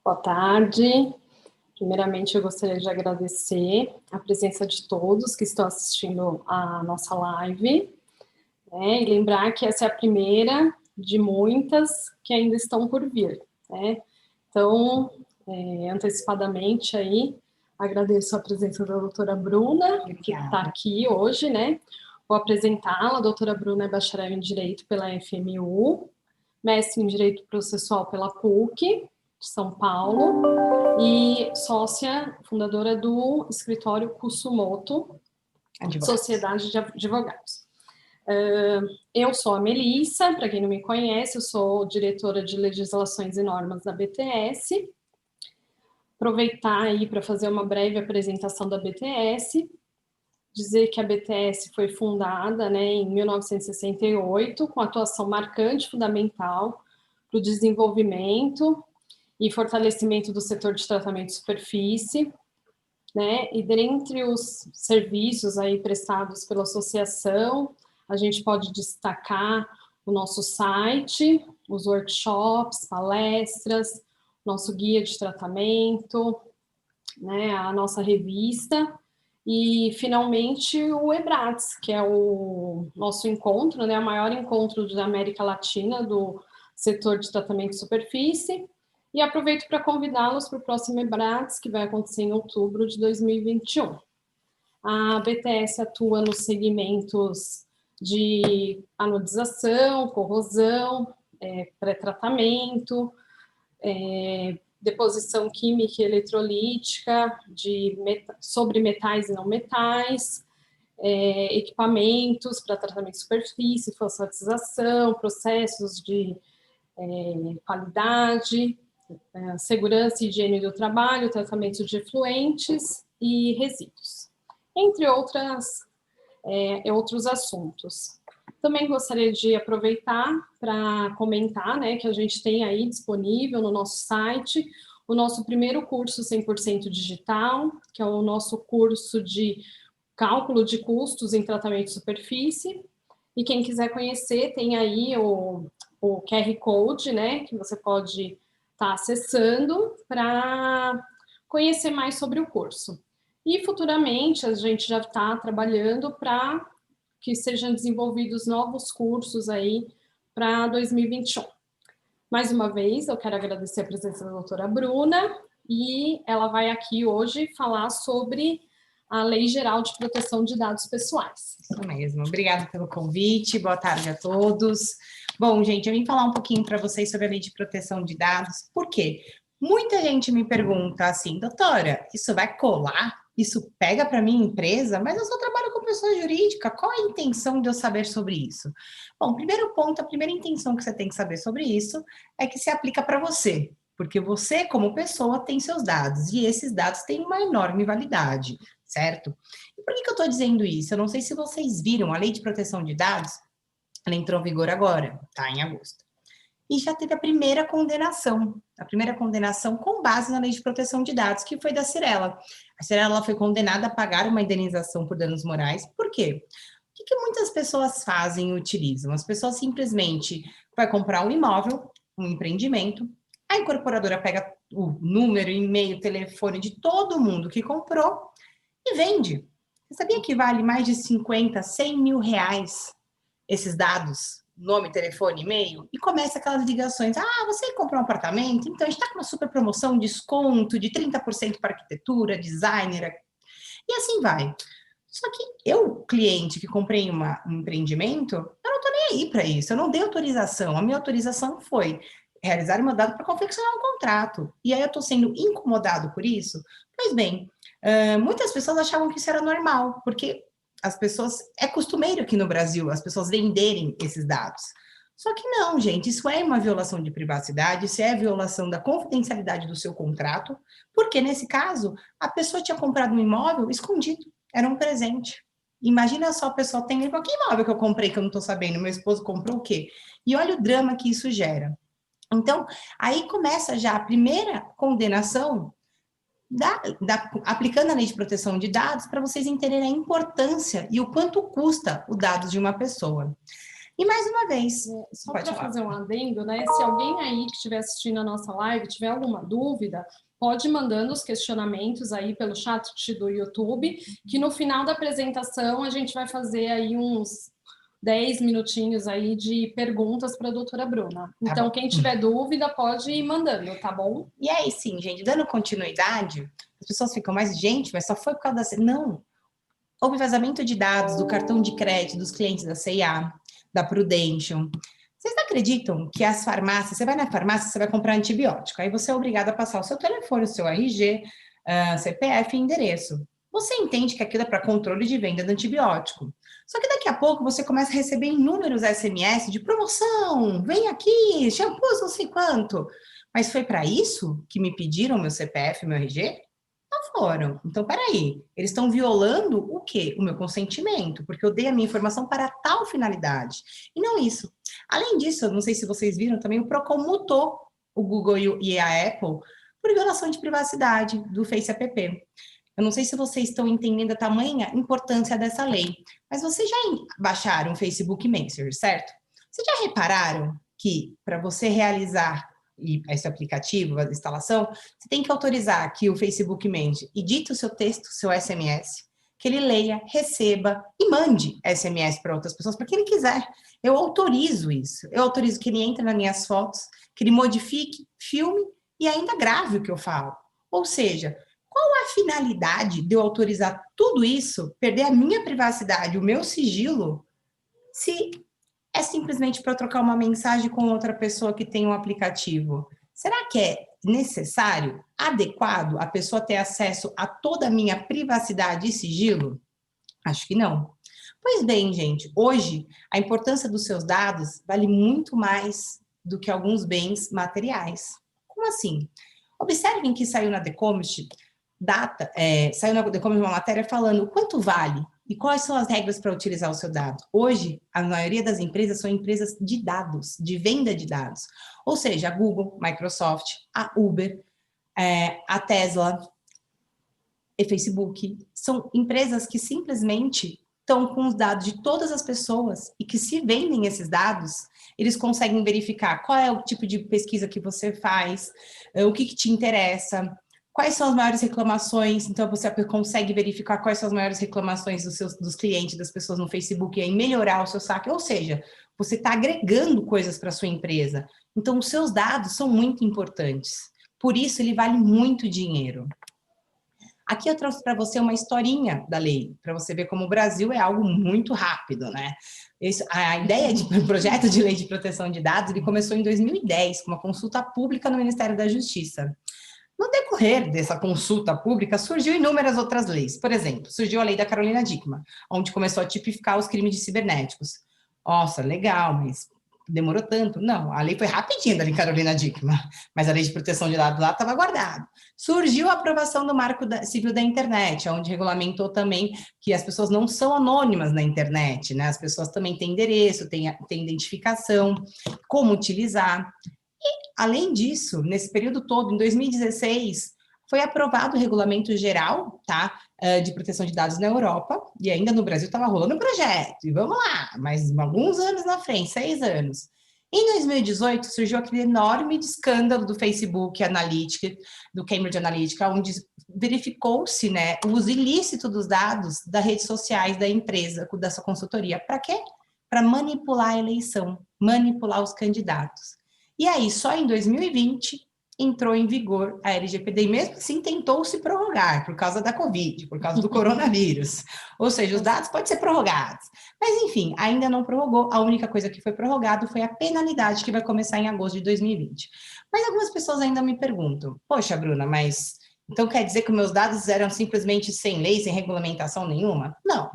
Boa tarde. Primeiramente, eu gostaria de agradecer a presença de todos que estão assistindo a nossa live, né, e lembrar que essa é a primeira de muitas que ainda estão por vir, né? Então, antecipadamente aí, agradeço a presença da doutora Bruna, que está aqui hoje, né? Vou apresentá-la. A doutora Bruna é bacharel em Direito pela FMU, mestre em Direito Processual pela PUC, de São Paulo, e sócia fundadora do escritório Kusumoto, Sociedade de Advogados. Eu sou a Melissa, para quem não me conhece, eu sou diretora de Legislações e Normas da BTS. Aproveitar aí para fazer uma breve apresentação da BTS, dizer que a BTS foi fundada, né, em 1968, com atuação marcante e fundamental para o desenvolvimento e fortalecimento do setor de tratamento de superfície, né, e dentre os serviços aí prestados pela associação, a gente pode destacar o nosso site, os workshops, palestras, nosso guia de tratamento, né, a nossa revista, e, finalmente, o EBRATS, que é o nosso encontro, né, o maior encontro da América Latina do setor de tratamento de superfície, e aproveito para convidá-los para o próximo EBRATS, que vai acontecer em outubro de 2021. A BTS atua nos segmentos de anodização, corrosão, pré-tratamento, deposição química e eletrolítica sobre metais e não metais, equipamentos para tratamento de superfície, fosfatização, processos de qualidade, segurança e higiene do trabalho, tratamento de efluentes e resíduos, entre outros assuntos. Também gostaria de aproveitar para comentar, né, que a gente tem aí disponível no nosso site o nosso primeiro curso 100% digital, que é o nosso curso de cálculo de custos em tratamento de superfície. E quem quiser conhecer, tem aí o QR Code, né, que você pode estar acessando para conhecer mais sobre o curso. E futuramente a gente já está trabalhando para que sejam desenvolvidos novos cursos aí para 2021. Mais uma vez, eu quero agradecer a presença da doutora Bruna, e ela vai aqui hoje falar sobre a Lei Geral de Proteção de Dados Pessoais. Isso mesmo, obrigada pelo convite, boa tarde a todos. Bom, gente, eu vim falar um pouquinho para vocês sobre a Lei de Proteção de Dados, por quê? Muita gente me pergunta assim, doutora, isso vai colar? Isso pega para minha empresa? Mas eu só trabalho com pessoa jurídica, qual a intenção de eu saber sobre isso? Bom, primeiro ponto, a primeira intenção que você tem que saber sobre isso é que se aplica para você, porque você, como pessoa, tem seus dados, e esses dados têm uma enorme validade, certo? E por que eu estou dizendo isso? Eu não sei se vocês viram, a Lei de Proteção de Dados, ela entrou em vigor agora, tá? Em agosto. E já teve a primeira condenação com base na Lei de Proteção de Dados, que foi da Cyrela. A Cyrela foi condenada a pagar uma indenização por danos morais. Por quê? O que muitas pessoas fazem e utilizam? As pessoas simplesmente vai comprar um imóvel, um empreendimento, a incorporadora pega o número, e-mail, telefone de todo mundo que comprou e vende. Você sabia que vale mais de 50, 100 mil reais esses dados? Nome, telefone, e-mail, e começa aquelas ligações. Ah, você comprou um apartamento? Então, a gente está com uma super promoção, desconto de 30% para arquitetura, designer, e assim vai. Só que eu, cliente que comprei um empreendimento, eu não estou nem aí para isso, eu não dei autorização. A minha autorização foi realizar o meu dado para confeccionar um contrato. E aí eu estou sendo incomodado por isso? Pois bem, muitas pessoas achavam que isso era normal, porque as pessoas, é costumeiro aqui no Brasil, as pessoas venderem esses dados. Só que não, gente, isso é uma violação de privacidade, isso é violação da confidencialidade do seu contrato, porque nesse caso, a pessoa tinha comprado um imóvel escondido, era um presente. Imagina só, a pessoa tem, que imóvel que eu comprei que eu não estou sabendo, meu esposo comprou o quê? E olha o drama que isso gera. Então, aí começa já a primeira condenação aplicando a lei de proteção de dados para vocês entenderem a importância e o quanto custa os dados de uma pessoa. E mais uma vez, só para fazer um adendo, né? Se alguém aí que estiver assistindo a nossa live tiver alguma dúvida, pode ir mandando os questionamentos aí pelo chat do YouTube, que no final da apresentação a gente vai fazer aí uns 10 minutinhos aí de perguntas para a doutora Bruna. Então, quem tiver dúvida pode ir mandando, tá bom? E aí, sim, gente, dando continuidade, as pessoas ficam, mas gente, mas só foi por causa da... Não, houve vazamento de dados do cartão de crédito dos clientes da C&A, da Prudential. Vocês não acreditam que as farmácias, você vai na farmácia, você vai comprar antibiótico, aí você é obrigado a passar o seu telefone, o seu RG, CPF e endereço. Você entende que aquilo é para controle de venda do antibiótico. Só que daqui a pouco você começa a receber inúmeros SMS de promoção, vem aqui, shampoo, não sei quanto. Mas foi para isso que me pediram meu CPF, meu RG? Não foram. Então, peraí, eles estão violando o quê? O meu consentimento, porque eu dei a minha informação para tal finalidade. E não isso. Além disso, eu não sei se vocês viram também, o Procon multou o Google e a Apple por violação de privacidade do Face App. Eu não sei se vocês estão entendendo a tamanha importância dessa lei, mas vocês já baixaram o Facebook Messenger, certo? Vocês já repararam que para você realizar esse aplicativo, a instalação, você tem que autorizar que o Facebook edite o seu texto, seu SMS, que ele leia, receba e mande SMS para outras pessoas, para quem ele quiser. Eu autorizo isso. Eu autorizo que ele entre nas minhas fotos, que ele modifique, filme e ainda grave o que eu falo. Ou seja, qual a finalidade de eu autorizar tudo isso, perder a minha privacidade, o meu sigilo, se é simplesmente para trocar uma mensagem com outra pessoa que tem um aplicativo? Será que é necessário, adequado, a pessoa ter acesso a toda a minha privacidade e sigilo? Acho que não. Pois bem, gente, hoje a importância dos seus dados vale muito mais do que alguns bens materiais. Como assim? Observem que saiu na The Economist, saiu na The Economist uma matéria falando quanto vale e quais são as regras para utilizar o seu dado? Hoje, a maioria das empresas são empresas de dados, de venda de dados. Ou seja, a Google, Microsoft, a Uber, a Tesla e Facebook. São empresas que simplesmente estão com os dados de todas as pessoas e que se vendem esses dados, eles conseguem verificar qual é o tipo de pesquisa que você faz, o que te interessa, quais são as maiores reclamações. Então, você consegue verificar quais são as maiores reclamações dos clientes, das pessoas no Facebook, e aí melhorar o seu saque. Ou seja, você está agregando coisas para a sua empresa. Então, os seus dados são muito importantes. Por isso, ele vale muito dinheiro. Aqui eu trouxe para você uma historinha da lei, para você ver como o Brasil é algo muito rápido, né? A ideia de projeto de lei de proteção de dados, ele começou em 2010, com uma consulta pública no Ministério da Justiça. No decorrer dessa consulta pública, surgiu inúmeras outras leis. Por exemplo, surgiu a lei da Carolina Dickmann, onde começou a tipificar os crimes de cibernéticos. Nossa, legal, mas demorou tanto? Não, a lei foi rapidinho da Carolina Dickmann, mas a lei de proteção de dados lá estava guardada. Surgiu a aprovação do Marco Civil da Internet, onde regulamentou também que as pessoas não são anônimas na internet, né? As pessoas também têm endereço, têm identificação, como utilizar. Além disso, nesse período todo, em 2016, foi aprovado o Regulamento Geral, tá, de Proteção de Dados na Europa, e ainda no Brasil estava rolando o projeto, e vamos lá, mais alguns anos na frente, 6 anos. Em 2018, surgiu aquele enorme escândalo do Facebook Analytica, do Cambridge Analytica, onde verificou-se, né, o uso ilícito dos dados das redes sociais da empresa, da sua consultoria. Para quê? Para manipular a eleição, manipular os candidatos. E aí, só em 2020, entrou em vigor a LGPD, e mesmo assim tentou se prorrogar, por causa da Covid, por causa do coronavírus. Ou seja, os dados podem ser prorrogados. Mas, enfim, ainda não prorrogou. A única coisa que foi prorrogado foi a penalidade, que vai começar em agosto de 2020. Mas algumas pessoas ainda me perguntam, poxa, Bruna, mas então quer dizer que meus dados eram simplesmente sem lei, sem regulamentação nenhuma? Não.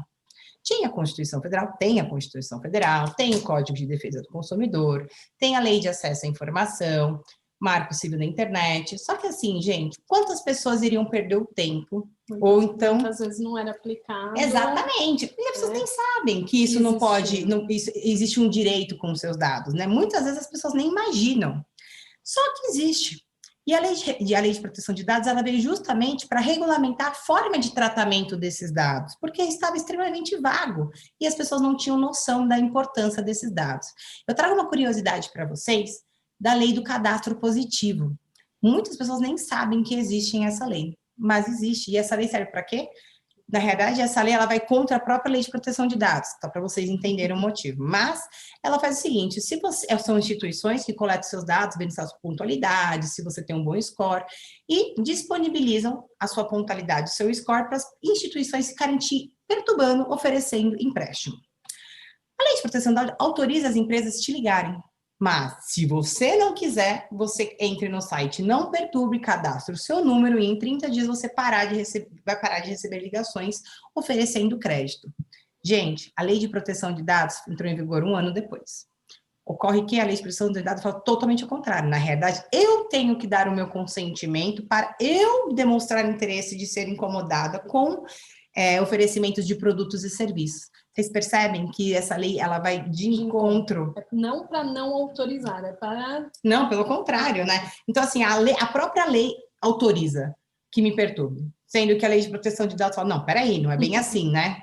Tinha a Constituição Federal, tem a Constituição Federal, tem o Código de Defesa do Consumidor, tem a Lei de Acesso à Informação, Marco Civil da Internet. Só que assim, gente, quantas pessoas iriam perder o tempo? Ou então... Muitas vezes não era aplicado. Exatamente. E as pessoas nem sabem que isso não pode... existe um direito com os seus dados, né? Muitas vezes as pessoas nem imaginam. Só que existe. E a lei de proteção de dados, ela veio justamente para regulamentar a forma de tratamento desses dados, porque estava extremamente vago e as pessoas não tinham noção da importância desses dados. Eu trago uma curiosidade para vocês da lei do cadastro positivo. Muitas pessoas nem sabem que existe essa lei, mas existe. E essa lei serve para quê? Na realidade, essa lei ela vai contra a própria lei de proteção de dados, tá? Para vocês entenderem o motivo. Mas ela faz o seguinte: se você são instituições que coletam seus dados, vendo sua pontualidade, se você tem um bom score, e disponibilizam a sua pontualidade, o seu score, para as instituições ficarem te perturbando, oferecendo empréstimo. A lei de proteção de dados autoriza as empresas a te ligarem. Mas, se você não quiser, você entre no site Não Perturbe, cadastre o seu número e em 30 dias você vai parar de receber ligações oferecendo crédito. Gente, a lei de proteção de dados entrou em vigor 1 ano depois. Ocorre que a lei de proteção de dados fala totalmente ao contrário. Na realidade, eu tenho que dar o meu consentimento para eu demonstrar interesse de ser incomodada com oferecimentos de produtos e serviços. Vocês percebem que essa lei ela vai de encontro? Não para não autorizar, é para... Não, pelo contrário, né? Então, assim, a própria lei autoriza que me perturbe, sendo que a lei de proteção de dados fala, não, peraí, não é bem assim, né?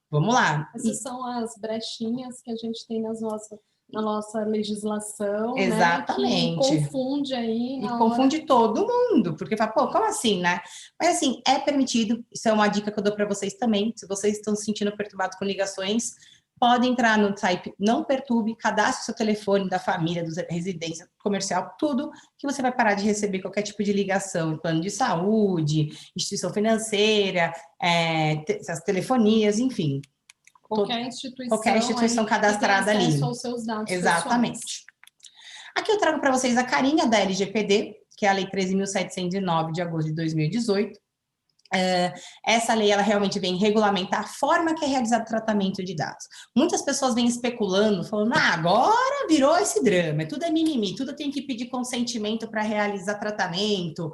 Vamos lá. Essas são as brechinhas que a gente tem na nossa legislação, exatamente, né? Que confunde aí. E confunde hora... todo mundo, porque fala, pô, como assim, né? Mas assim, é permitido, isso é uma dica que eu dou para vocês também, se vocês estão se sentindo perturbados com ligações, pode entrar no site Não Perturbe, cadastre o seu telefone da família, da residência comercial, tudo que você vai parar de receber qualquer tipo de ligação, plano de saúde, instituição financeira, as telefonias, enfim. Qualquer instituição cadastrada ali. Aos seus dados exatamente. Pessoais. Aqui eu trago para vocês a carinha da LGPD, que é a Lei 13.709 de agosto de 2018. Essa lei, ela realmente vem regulamentar a forma que é realizado o tratamento de dados. Muitas pessoas vêm especulando, falando, agora virou esse drama, tudo é mimimi, tudo tem que pedir consentimento para realizar tratamento,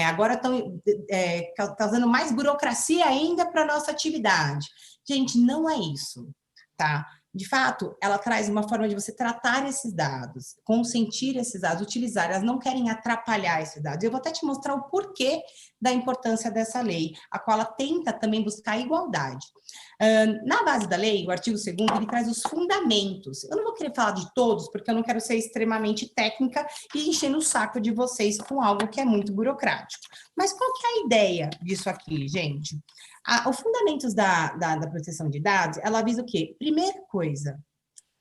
agora estão causando mais burocracia ainda para a nossa atividade. Gente, não é isso, tá? De fato, ela traz uma forma de você tratar esses dados, consentir esses dados, utilizar. Elas não querem atrapalhar esses dados. Eu vou até te mostrar o porquê da importância dessa lei, a qual ela tenta também buscar a igualdade. Na base da lei, o artigo 2º, ele traz os fundamentos. Eu não vou querer falar de todos, porque eu não quero ser extremamente técnica e enchendo o saco de vocês com algo que é muito burocrático. Mas qual que é a ideia disso aqui, gente? Os fundamentos da proteção de dados, ela visa o quê? Primeira coisa,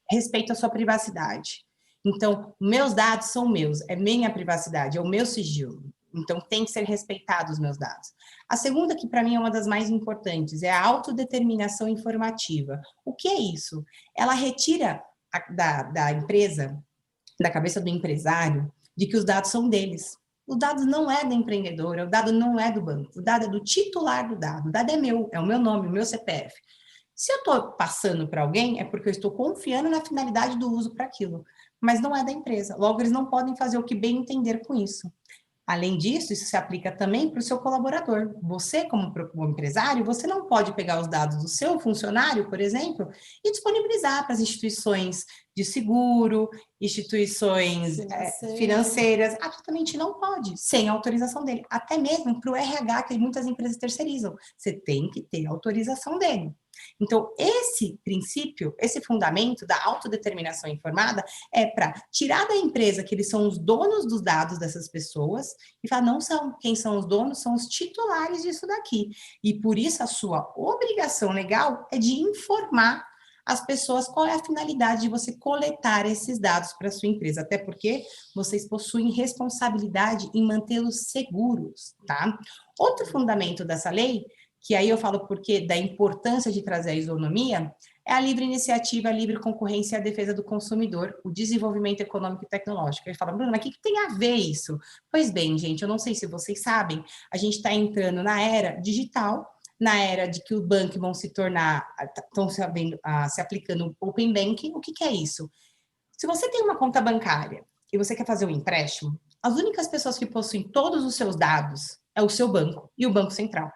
respeito à sua privacidade. Então, meus dados são meus, é minha privacidade, é o meu sigilo. Então, tem que ser respeitados os meus dados. A segunda, que para mim é uma das mais importantes, é a autodeterminação informativa. O que é isso? Ela retira da empresa, da cabeça do empresário, de que os dados são deles. O dado não é da empreendedora, o dado não é do banco, o dado é do titular do dado, o dado é meu, é o meu nome, o meu CPF. Se eu estou passando para alguém, é porque eu estou confiando na finalidade do uso para aquilo, mas não é da empresa. Logo, eles não podem fazer o que bem entender com isso. Além disso, isso se aplica também para o seu colaborador. Você, como empresário, você não pode pegar os dados do seu funcionário, por exemplo, e disponibilizar para as instituições de seguro, instituições financeiras. Absolutamente não pode, sem autorização dele. Até mesmo para o RH, que muitas empresas terceirizam. Você tem que ter autorização dele. Então, esse princípio, esse fundamento da autodeterminação informada é para tirar da empresa que eles são os donos dos dados dessas pessoas e falar, não são. Quem são os donos são os titulares disso daqui. E por isso a sua obrigação legal é de informar as pessoas qual é a finalidade de você coletar esses dados para a sua empresa, até porque vocês possuem responsabilidade em mantê-los seguros, tá? Outro fundamento dessa lei, que aí eu falo porque da importância de trazer a isonomia, é a livre iniciativa, a livre concorrência e a defesa do consumidor, o desenvolvimento econômico e tecnológico. Ele fala, Bruna, mas o que tem a ver isso? Pois bem, gente, eu não sei se vocês sabem, a gente está entrando na era digital, na era de que os bancos vão se tornar, estão se aplicando o Open Banking. O que é isso? Se você tem uma conta bancária e você quer fazer um empréstimo, as únicas pessoas que possuem todos os seus dados é o seu banco e o Banco Central.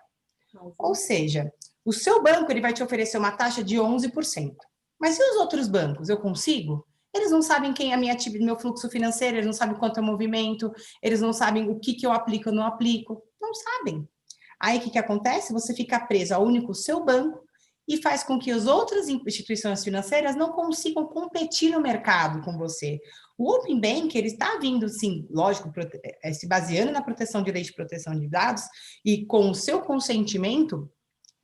Ou seja, o seu banco ele vai te oferecer uma taxa de 11%. Mas e os outros bancos? Eu consigo? Eles não sabem quem é a minha atividade, meu fluxo financeiro, eles não sabem quanto é o movimento, eles não sabem o que eu aplico ou não aplico, não sabem. Aí o que acontece? Você fica preso ao único seu banco e faz com que as outras instituições financeiras não consigam competir no mercado com você. O Open Bank, ele está vindo, sim, lógico, se baseando na proteção de lei de proteção de dados e com o seu consentimento,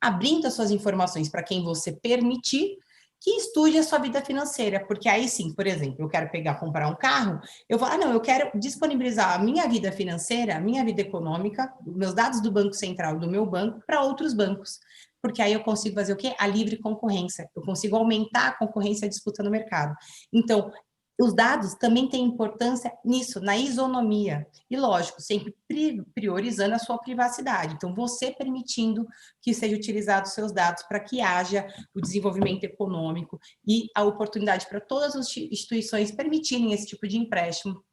abrindo as suas informações para quem você permitir que estude a sua vida financeira, porque aí sim, por exemplo, eu quero comprar um carro, eu vou, não, eu quero disponibilizar a minha vida financeira, a minha vida econômica, meus dados do Banco Central, do meu banco, para outros bancos, porque aí eu consigo fazer o quê? A livre concorrência, eu consigo aumentar a concorrência e a disputa no mercado. Então, os dados também têm importância nisso, na isonomia. E, lógico, sempre priorizando a sua privacidade. Então, você permitindo que sejam utilizados os seus dados para que haja o desenvolvimento econômico e a oportunidade para todas as instituições permitirem esse tipo de empréstimo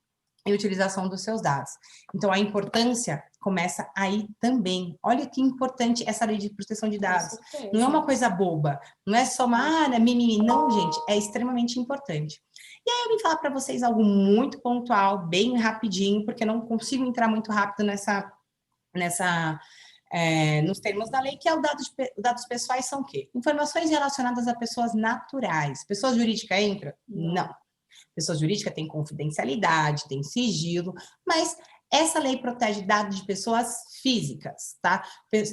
e utilização dos seus dados. Então, a importância começa aí também. Olha que importante essa lei de proteção de dados. Não é uma coisa boba, não é só uma mimimi. Não, gente, é extremamente importante. E aí eu vim falar para vocês algo muito pontual, bem rapidinho, porque eu não consigo entrar muito rápido nos termos da lei, que é dados pessoais são o quê? Informações relacionadas a pessoas naturais. Pessoa jurídica entra? Não. Pessoa jurídica tem confidencialidade, tem sigilo, mas essa lei protege dados de pessoas físicas, tá?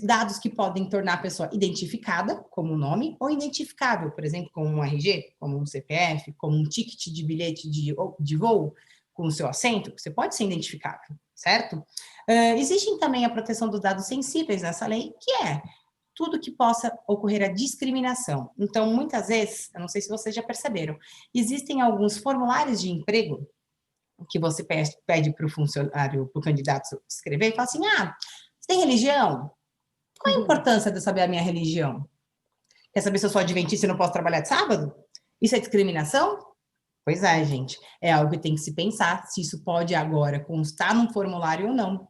Dados que podem tornar a pessoa identificada, como o nome, ou identificável, por exemplo, como um RG, como um CPF, como um ticket de bilhete de voo, com o seu assento, você pode ser identificável, certo? Existem também a proteção dos dados sensíveis nessa lei, que é tudo que possa ocorrer a discriminação. Então, muitas vezes, eu não sei se vocês já perceberam, existem alguns formulários de emprego que você pede para o funcionário, para o candidato escrever, e fala assim, você tem religião? Qual a importância de eu saber a minha religião? Quer saber se eu sou adventista e não posso trabalhar de sábado? Isso é discriminação? Pois é, gente, é algo que tem que se pensar, se isso pode agora constar num formulário ou não.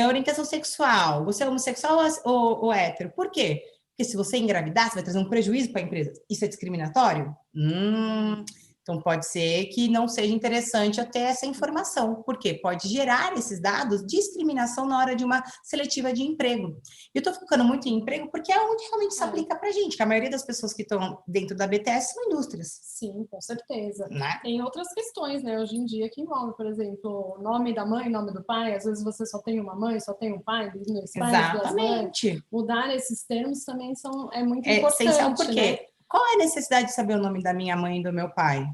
Orientação sexual, você é homossexual ou hétero? Por quê? Porque se você engravidar, você vai trazer um prejuízo para a empresa. Isso é discriminatório? Então, pode ser que não seja interessante eu ter essa informação, porque pode gerar esses dados discriminação na hora de uma seletiva de emprego. Eu estou focando muito em emprego porque é onde realmente se aplica para a gente, que a maioria das pessoas que estão dentro da BTS são indústrias. Sim, com certeza. Né? Tem outras questões, né, hoje em dia, que envolvem, por exemplo, nome da mãe, nome do pai, às vezes você só tem uma mãe, só tem um pai, dos meus pais, Exatamente. Duas mães. Mudar esses termos também é muito importante, essencial porque né? Qual é a necessidade de saber o nome da minha mãe e do meu pai?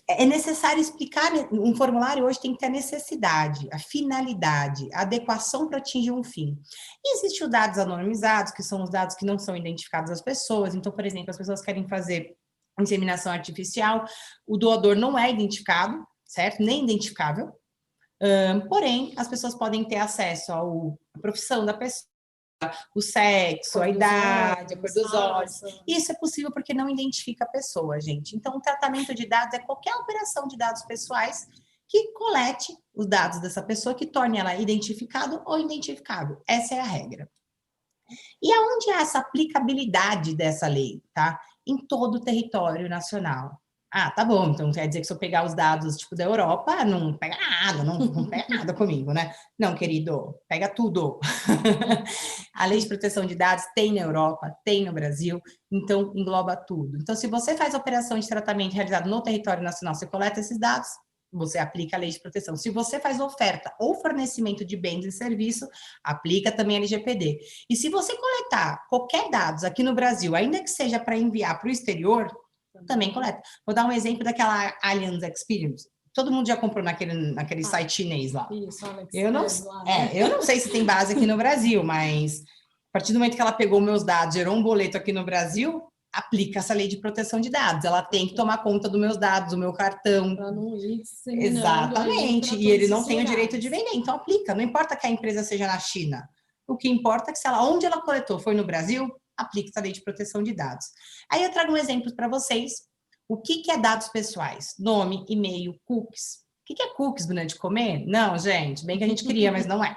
É necessário explicar, um formulário hoje tem que ter a necessidade, a finalidade, a adequação para atingir um fim. E existem os dados anonimizados, que são os dados que não são identificados às pessoas. Então, por exemplo, as pessoas querem fazer inseminação artificial, o doador não é identificado, certo? Nem identificável. Porém, as pessoas podem ter acesso à profissão da pessoa, o sexo, a idade, a cor dos olhos. Isso é possível porque não identifica a pessoa, gente. Então, o tratamento de dados é qualquer operação de dados pessoais que colete os dados dessa pessoa, que torne ela identificado ou identificável. Essa é a regra. E aonde há essa aplicabilidade dessa lei, tá? Em todo o território nacional. Tá bom, então quer dizer que se eu pegar os dados, tipo, da Europa, não pega nada, não pega nada comigo, né? Não, querido, pega tudo. A lei de proteção de dados tem na Europa, tem no Brasil, então engloba tudo. Então, se você faz operação de tratamento realizado no território nacional, você coleta esses dados, você aplica a lei de proteção. Se você faz oferta ou fornecimento de bens e serviços, aplica também a LGPD. E se você coletar qualquer dados aqui no Brasil, ainda que seja para enviar para o exterior, também coleta. Vou dar um exemplo daquela Allianz Experience. Todo mundo já comprou naquele site chinês lá. Isso, Alex. Eu não sei se tem base aqui no Brasil, mas a partir do momento que ela pegou meus dados, gerou um boleto aqui no Brasil, aplica essa lei de proteção de dados. Ela tem que tomar conta dos meus dados, do meu cartão. Para não ir Exatamente. E ele não tem o direito de vender, então aplica. Não importa que a empresa seja na China. O que importa é que onde ela coletou foi no Brasil, aplica essa lei de proteção de dados. Aí eu trago um exemplo para vocês. O que é dados pessoais? Nome, e-mail, cookies. que é cookies, Bruna, de comer? Não, gente, bem que a gente queria, mas não é.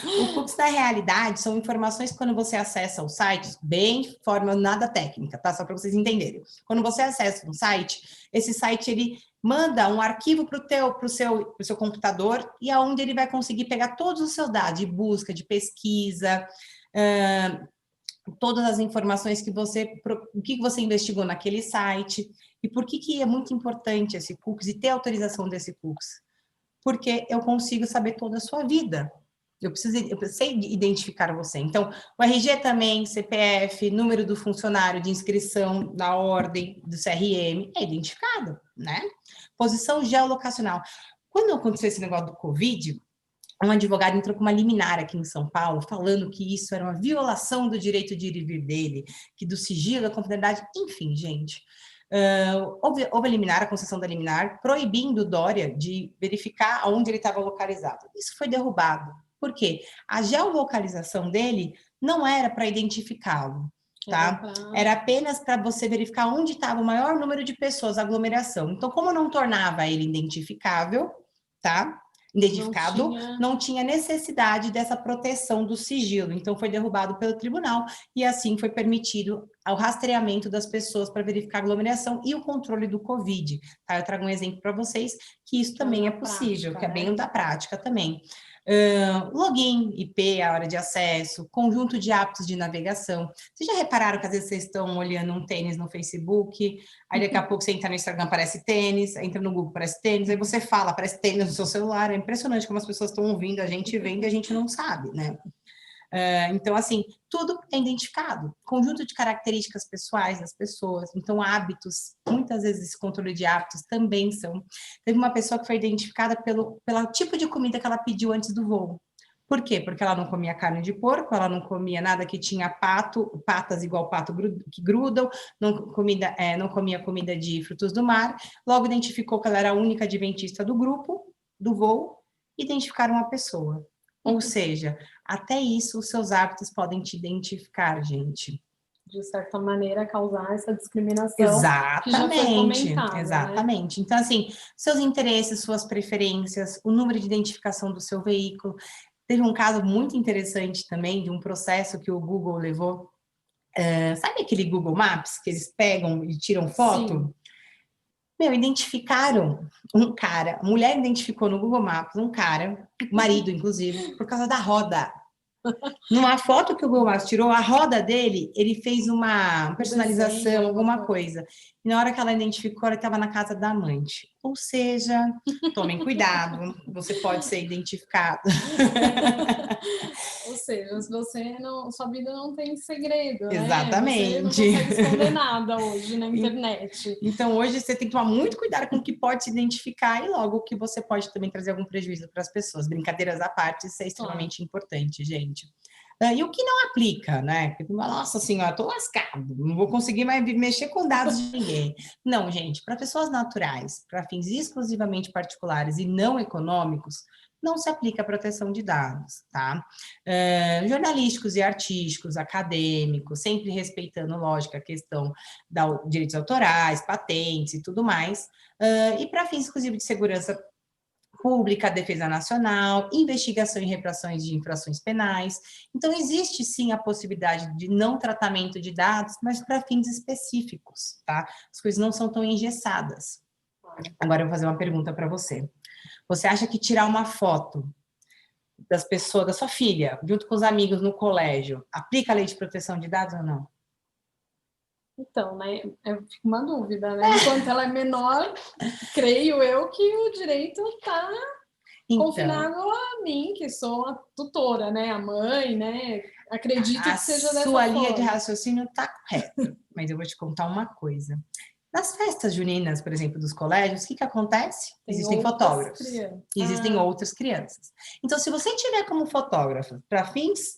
O cookies, na realidade, são informações que quando você acessa o site, bem de forma nada técnica, tá? Só para vocês entenderem. Quando você acessa um site, esse site, ele manda um arquivo pro seu computador e aonde ele vai conseguir pegar todos os seus dados de busca, de pesquisa, todas as informações o que você investigou naquele site. E por que é muito importante esse cookies e ter autorização desse cookies? Porque eu consigo saber toda a sua vida. Eu sei identificar você. Então, o RG também, CPF, número do funcionário de inscrição na ordem do CRM, é identificado, né? Posição geolocacional. Quando aconteceu esse negócio do Covid, um advogado entrou com uma liminar aqui em São Paulo, falando que isso era uma violação do direito de ir e vir dele, que do sigilo, da confidencialidade, enfim, gente. Houve a liminar, a concessão da liminar, proibindo o Dória de verificar onde ele estava localizado. Isso foi derrubado. Por quê? A geolocalização dele não era para identificá-lo, tá? Era apenas para você verificar onde estava o maior número de pessoas, aglomeração. Então, como não tornava ele identificável, tá? Identificado, não tinha necessidade dessa proteção do sigilo. Então, foi derrubado pelo tribunal e assim foi permitido o rastreamento das pessoas para verificar a aglomeração e o controle do Covid. Tá? Eu trago um exemplo para vocês que isso também é possível, prática, que é bem da prática também. Login, IP, a hora de acesso, conjunto de hábitos de navegação. Vocês já repararam que às vezes vocês estão olhando um tênis no Facebook, aí daqui a pouco você entra no Instagram, aparece tênis, entra no Google, aparece tênis, aí você fala, aparece tênis no seu celular. É impressionante como as pessoas estão ouvindo a gente vendo e a gente não sabe, né? Então, assim, tudo é identificado. Conjunto de características pessoais das pessoas. Então, hábitos, muitas vezes esse controle de hábitos também são. Teve uma pessoa que foi identificada pelo tipo de comida que ela pediu antes do voo. Por quê? Porque ela não comia carne de porco, ela não comia nada que tinha patas igual pato que grudam, não comia comida de frutos do mar. Logo identificou que ela era a única adventista do grupo, do voo, identificaram uma pessoa. Ou seja, até isso os seus hábitos podem te identificar, gente. De certa maneira, causar essa discriminação. Exatamente, que já foi comentada, exatamente. Né? Então, assim, seus interesses, suas preferências, o número de identificação do seu veículo. Teve um caso muito interessante também de um processo que o Google levou. Sabe aquele Google Maps que eles pegam e tiram foto? Sim. Meu, identificaram um cara, a mulher identificou no Google Maps um cara, marido inclusive, por causa da roda. Numa foto que o Google Maps tirou, a roda dele, ele fez uma personalização, desenho, alguma coisa. E na hora que ela identificou, ela estava na casa da amante. Ou seja, tomem cuidado, você pode ser identificado. Ou seja, se você não, sua vida não tem segredo, né? Exatamente. Você não consegue esconder nada hoje na internet. Então, hoje você tem que tomar muito cuidado com o que pode se identificar e logo que você pode também trazer algum prejuízo para as pessoas. Brincadeiras à parte, isso é extremamente importante, gente. E o que não aplica, né? Porque, nossa senhora, tô lascado, não vou conseguir mais mexer com dados de ninguém. Não, gente, para pessoas naturais, para fins exclusivamente particulares e não econômicos, não se aplica a proteção de dados, tá? Jornalísticos e artísticos, acadêmicos, sempre respeitando, lógico, a questão dos direitos autorais, patentes e tudo mais. E para fins exclusivos de segurança pública, defesa nacional, investigação e repressões de infrações penais. Então, existe sim a possibilidade de não tratamento de dados, mas para fins específicos, tá? As coisas não são tão engessadas. Agora eu vou fazer uma pergunta para você. Você acha que tirar uma foto das pessoas, da sua filha, junto com os amigos no colégio, aplica a lei de proteção de dados ou não? Então, né, fica uma dúvida, né? Enquanto ela é menor, creio eu que o direito está confinado a mim, que sou a tutora, né? A mãe, né? Acredito que seja dessa forma. A sua linha de raciocínio está correta, mas eu vou te contar uma coisa. Nas festas juninas, por exemplo, dos colégios, o que acontece? Existem fotógrafos. Existem outras crianças. Então, se você tiver como fotógrafo para fins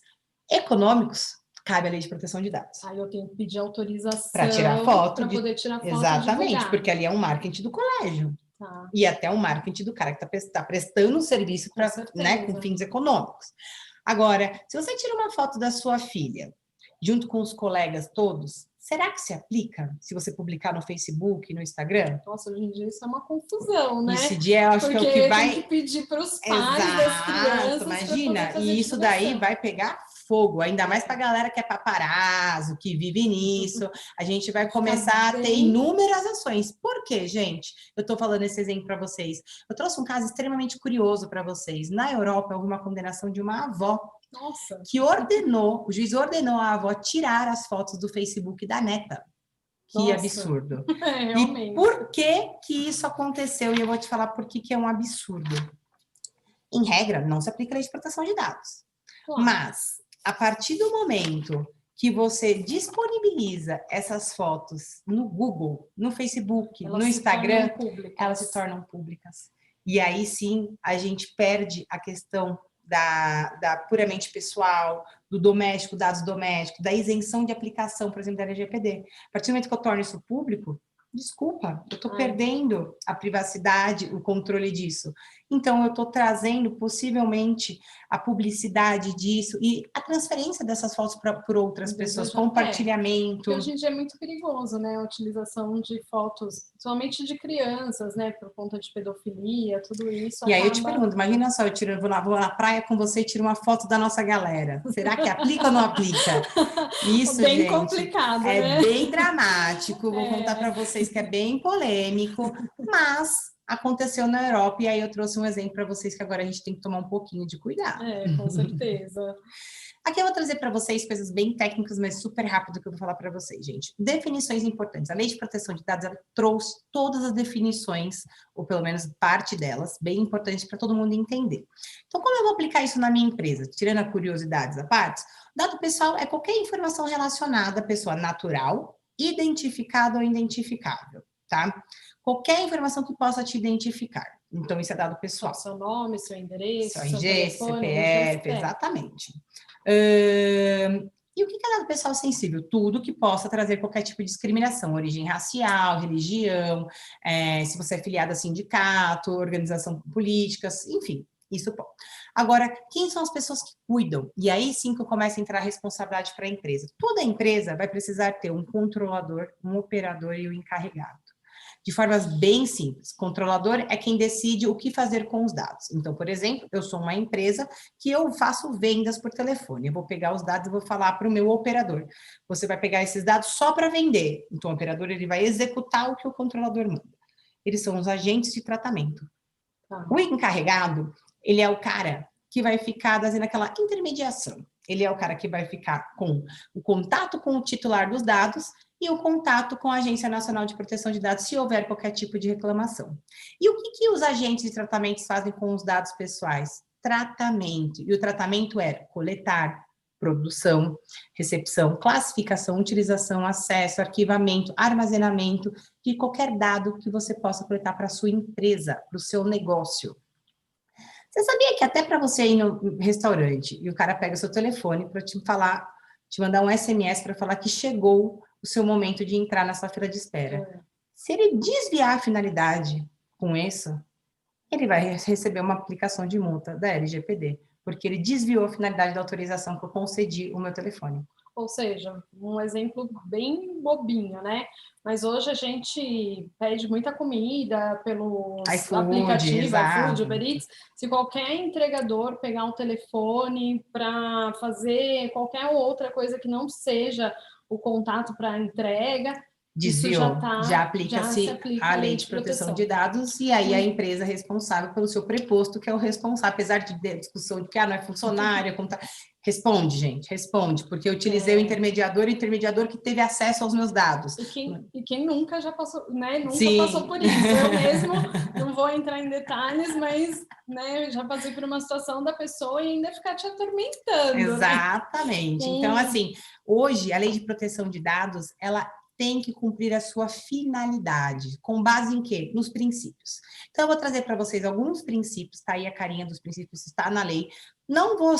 econômicos, cabe a lei de proteção de dados. Aí eu tenho que pedir autorização para tirar foto. Para poder tirar foto. Exatamente, porque ali é um marketing do colégio. Tá. E até um marketing do cara que está prestando um serviço com fins econômicos. Agora, se você tira uma foto da sua filha, junto com os colegas todos, Será que se aplica se você publicar no Facebook, no Instagram? Nossa, hoje em dia isso é uma confusão, né? Esse dia eu acho que é o que Porque vai... tem que pedir para os pais das Exato, crianças para poder imagina. fazer E isso daí divulgação. vai pegar fogo, ainda mais para a galera que é paparazzo, que vive nisso. A gente vai começar a ter inúmeras ações. Por quê, gente? Eu estou falando esse exemplo para vocês. Eu trouxe um caso extremamente curioso para vocês. Na Europa, houve uma condenação de uma avó. Nossa. Que ordenou, o juiz ordenou a avó tirar as fotos do Facebook da neta. Que Nossa. absurdo. Realmente. E por que que isso aconteceu? E eu vou te falar por que que é um absurdo. Em regra, não se aplica a lei de proteção de dados. Claro. Mas, a partir do momento que você disponibiliza essas fotos no Google, no Facebook, no Instagram, elas se tornam públicas. E aí sim, a gente perde a questão da puramente pessoal, do doméstico, dados domésticos, da isenção de aplicação, por exemplo, da LGPD. A partir do momento que eu torno isso público, desculpa, eu estou perdendo a privacidade, o controle disso. Então, eu estou trazendo, possivelmente, a publicidade disso e a transferência dessas fotos por outras pessoas, compartilhamento. Porque hoje em dia é muito perigoso, né? A utilização de fotos, somente de crianças, né? Por conta de pedofilia, tudo isso. E aí eu te pergunto, imagina só, eu vou na praia com você e tiro uma foto da nossa galera. Será que aplica ou não aplica? Isso, bem, gente, complicado, é, né? bem dramático. Vou contar para vocês que é bem polêmico, mas aconteceu na Europa, e aí eu trouxe um exemplo para vocês que agora a gente tem que tomar um pouquinho de cuidado. Com certeza. Aqui eu vou trazer para vocês coisas bem técnicas, mas super rápido que eu vou falar para vocês, gente. Definições importantes. A Lei de Proteção de Dados, ela trouxe todas as definições, ou pelo menos parte delas, bem importantes para todo mundo entender. Então, como eu vou aplicar isso na minha empresa? Tirando a curiosidades à parte, dado pessoal é qualquer informação relacionada à pessoa natural, identificada ou identificável, tá? Qualquer informação que possa te identificar. Então, isso é dado pessoal. Seu nome, seu endereço, seu RG, CPF, exatamente. E o que é dado pessoal sensível? Tudo que possa trazer qualquer tipo de discriminação, origem racial, religião, se você é filiado a sindicato, organização política, enfim, isso pode. Agora, quem são as pessoas que cuidam? E aí sim que começa a entrar a responsabilidade para a empresa. Toda empresa vai precisar ter um controlador, um operador e um encarregado. De formas bem simples. Controlador é quem decide o que fazer com os dados. Então, por exemplo, eu sou uma empresa que eu faço vendas por telefone. Eu vou pegar os dados e vou falar para o meu operador. Você vai pegar esses dados só para vender. Então, o operador ele vai executar o que o controlador manda. Eles são os agentes de tratamento. O encarregado, ele é o cara que vai ficar fazendo aquela intermediação. Ele é o cara que vai ficar com o contato com o titular dos dados e o contato com a Agência Nacional de Proteção de Dados, se houver qualquer tipo de reclamação. E o que os agentes de tratamento fazem com os dados pessoais? Tratamento. E o tratamento é coletar, produção, recepção, classificação, utilização, acesso, arquivamento, armazenamento de qualquer dado que você possa coletar para a sua empresa, para o seu negócio. Você sabia que até para você ir no restaurante e o cara pega o seu telefone para te mandar um SMS para falar que chegou o seu momento de entrar na sua fila de espera. Se ele desviar a finalidade com isso, ele vai receber uma aplicação de multa da LGPD, porque ele desviou a finalidade da autorização que eu concedi o meu telefone. Ou seja, um exemplo bem bobinho, né? Mas hoje a gente pede muita comida pelos aplicativos, iFood, Uber Eats. Se qualquer entregador pegar um telefone para fazer qualquer outra coisa que não seja o contato para entrega, desviou, já aplica-se a Lei de Proteção de Dados, e aí a empresa responsável pelo seu preposto, que é o responsável, apesar de discussão de que não é funcionária, responde, gente, responde, porque eu utilizei o intermediador que teve acesso aos meus dados. E quem nunca já passou, né? Nunca passou por isso. Eu mesmo não vou entrar em detalhes, mas né, eu já passei por uma situação da pessoa e ainda ficar te atormentando. Exatamente. Né? Então, assim, hoje a Lei de Proteção de Dados, ela tem que cumprir a sua finalidade. Com base em quê? Nos princípios. Então, eu vou trazer para vocês alguns princípios, tá aí a carinha dos princípios, está na lei. Não vou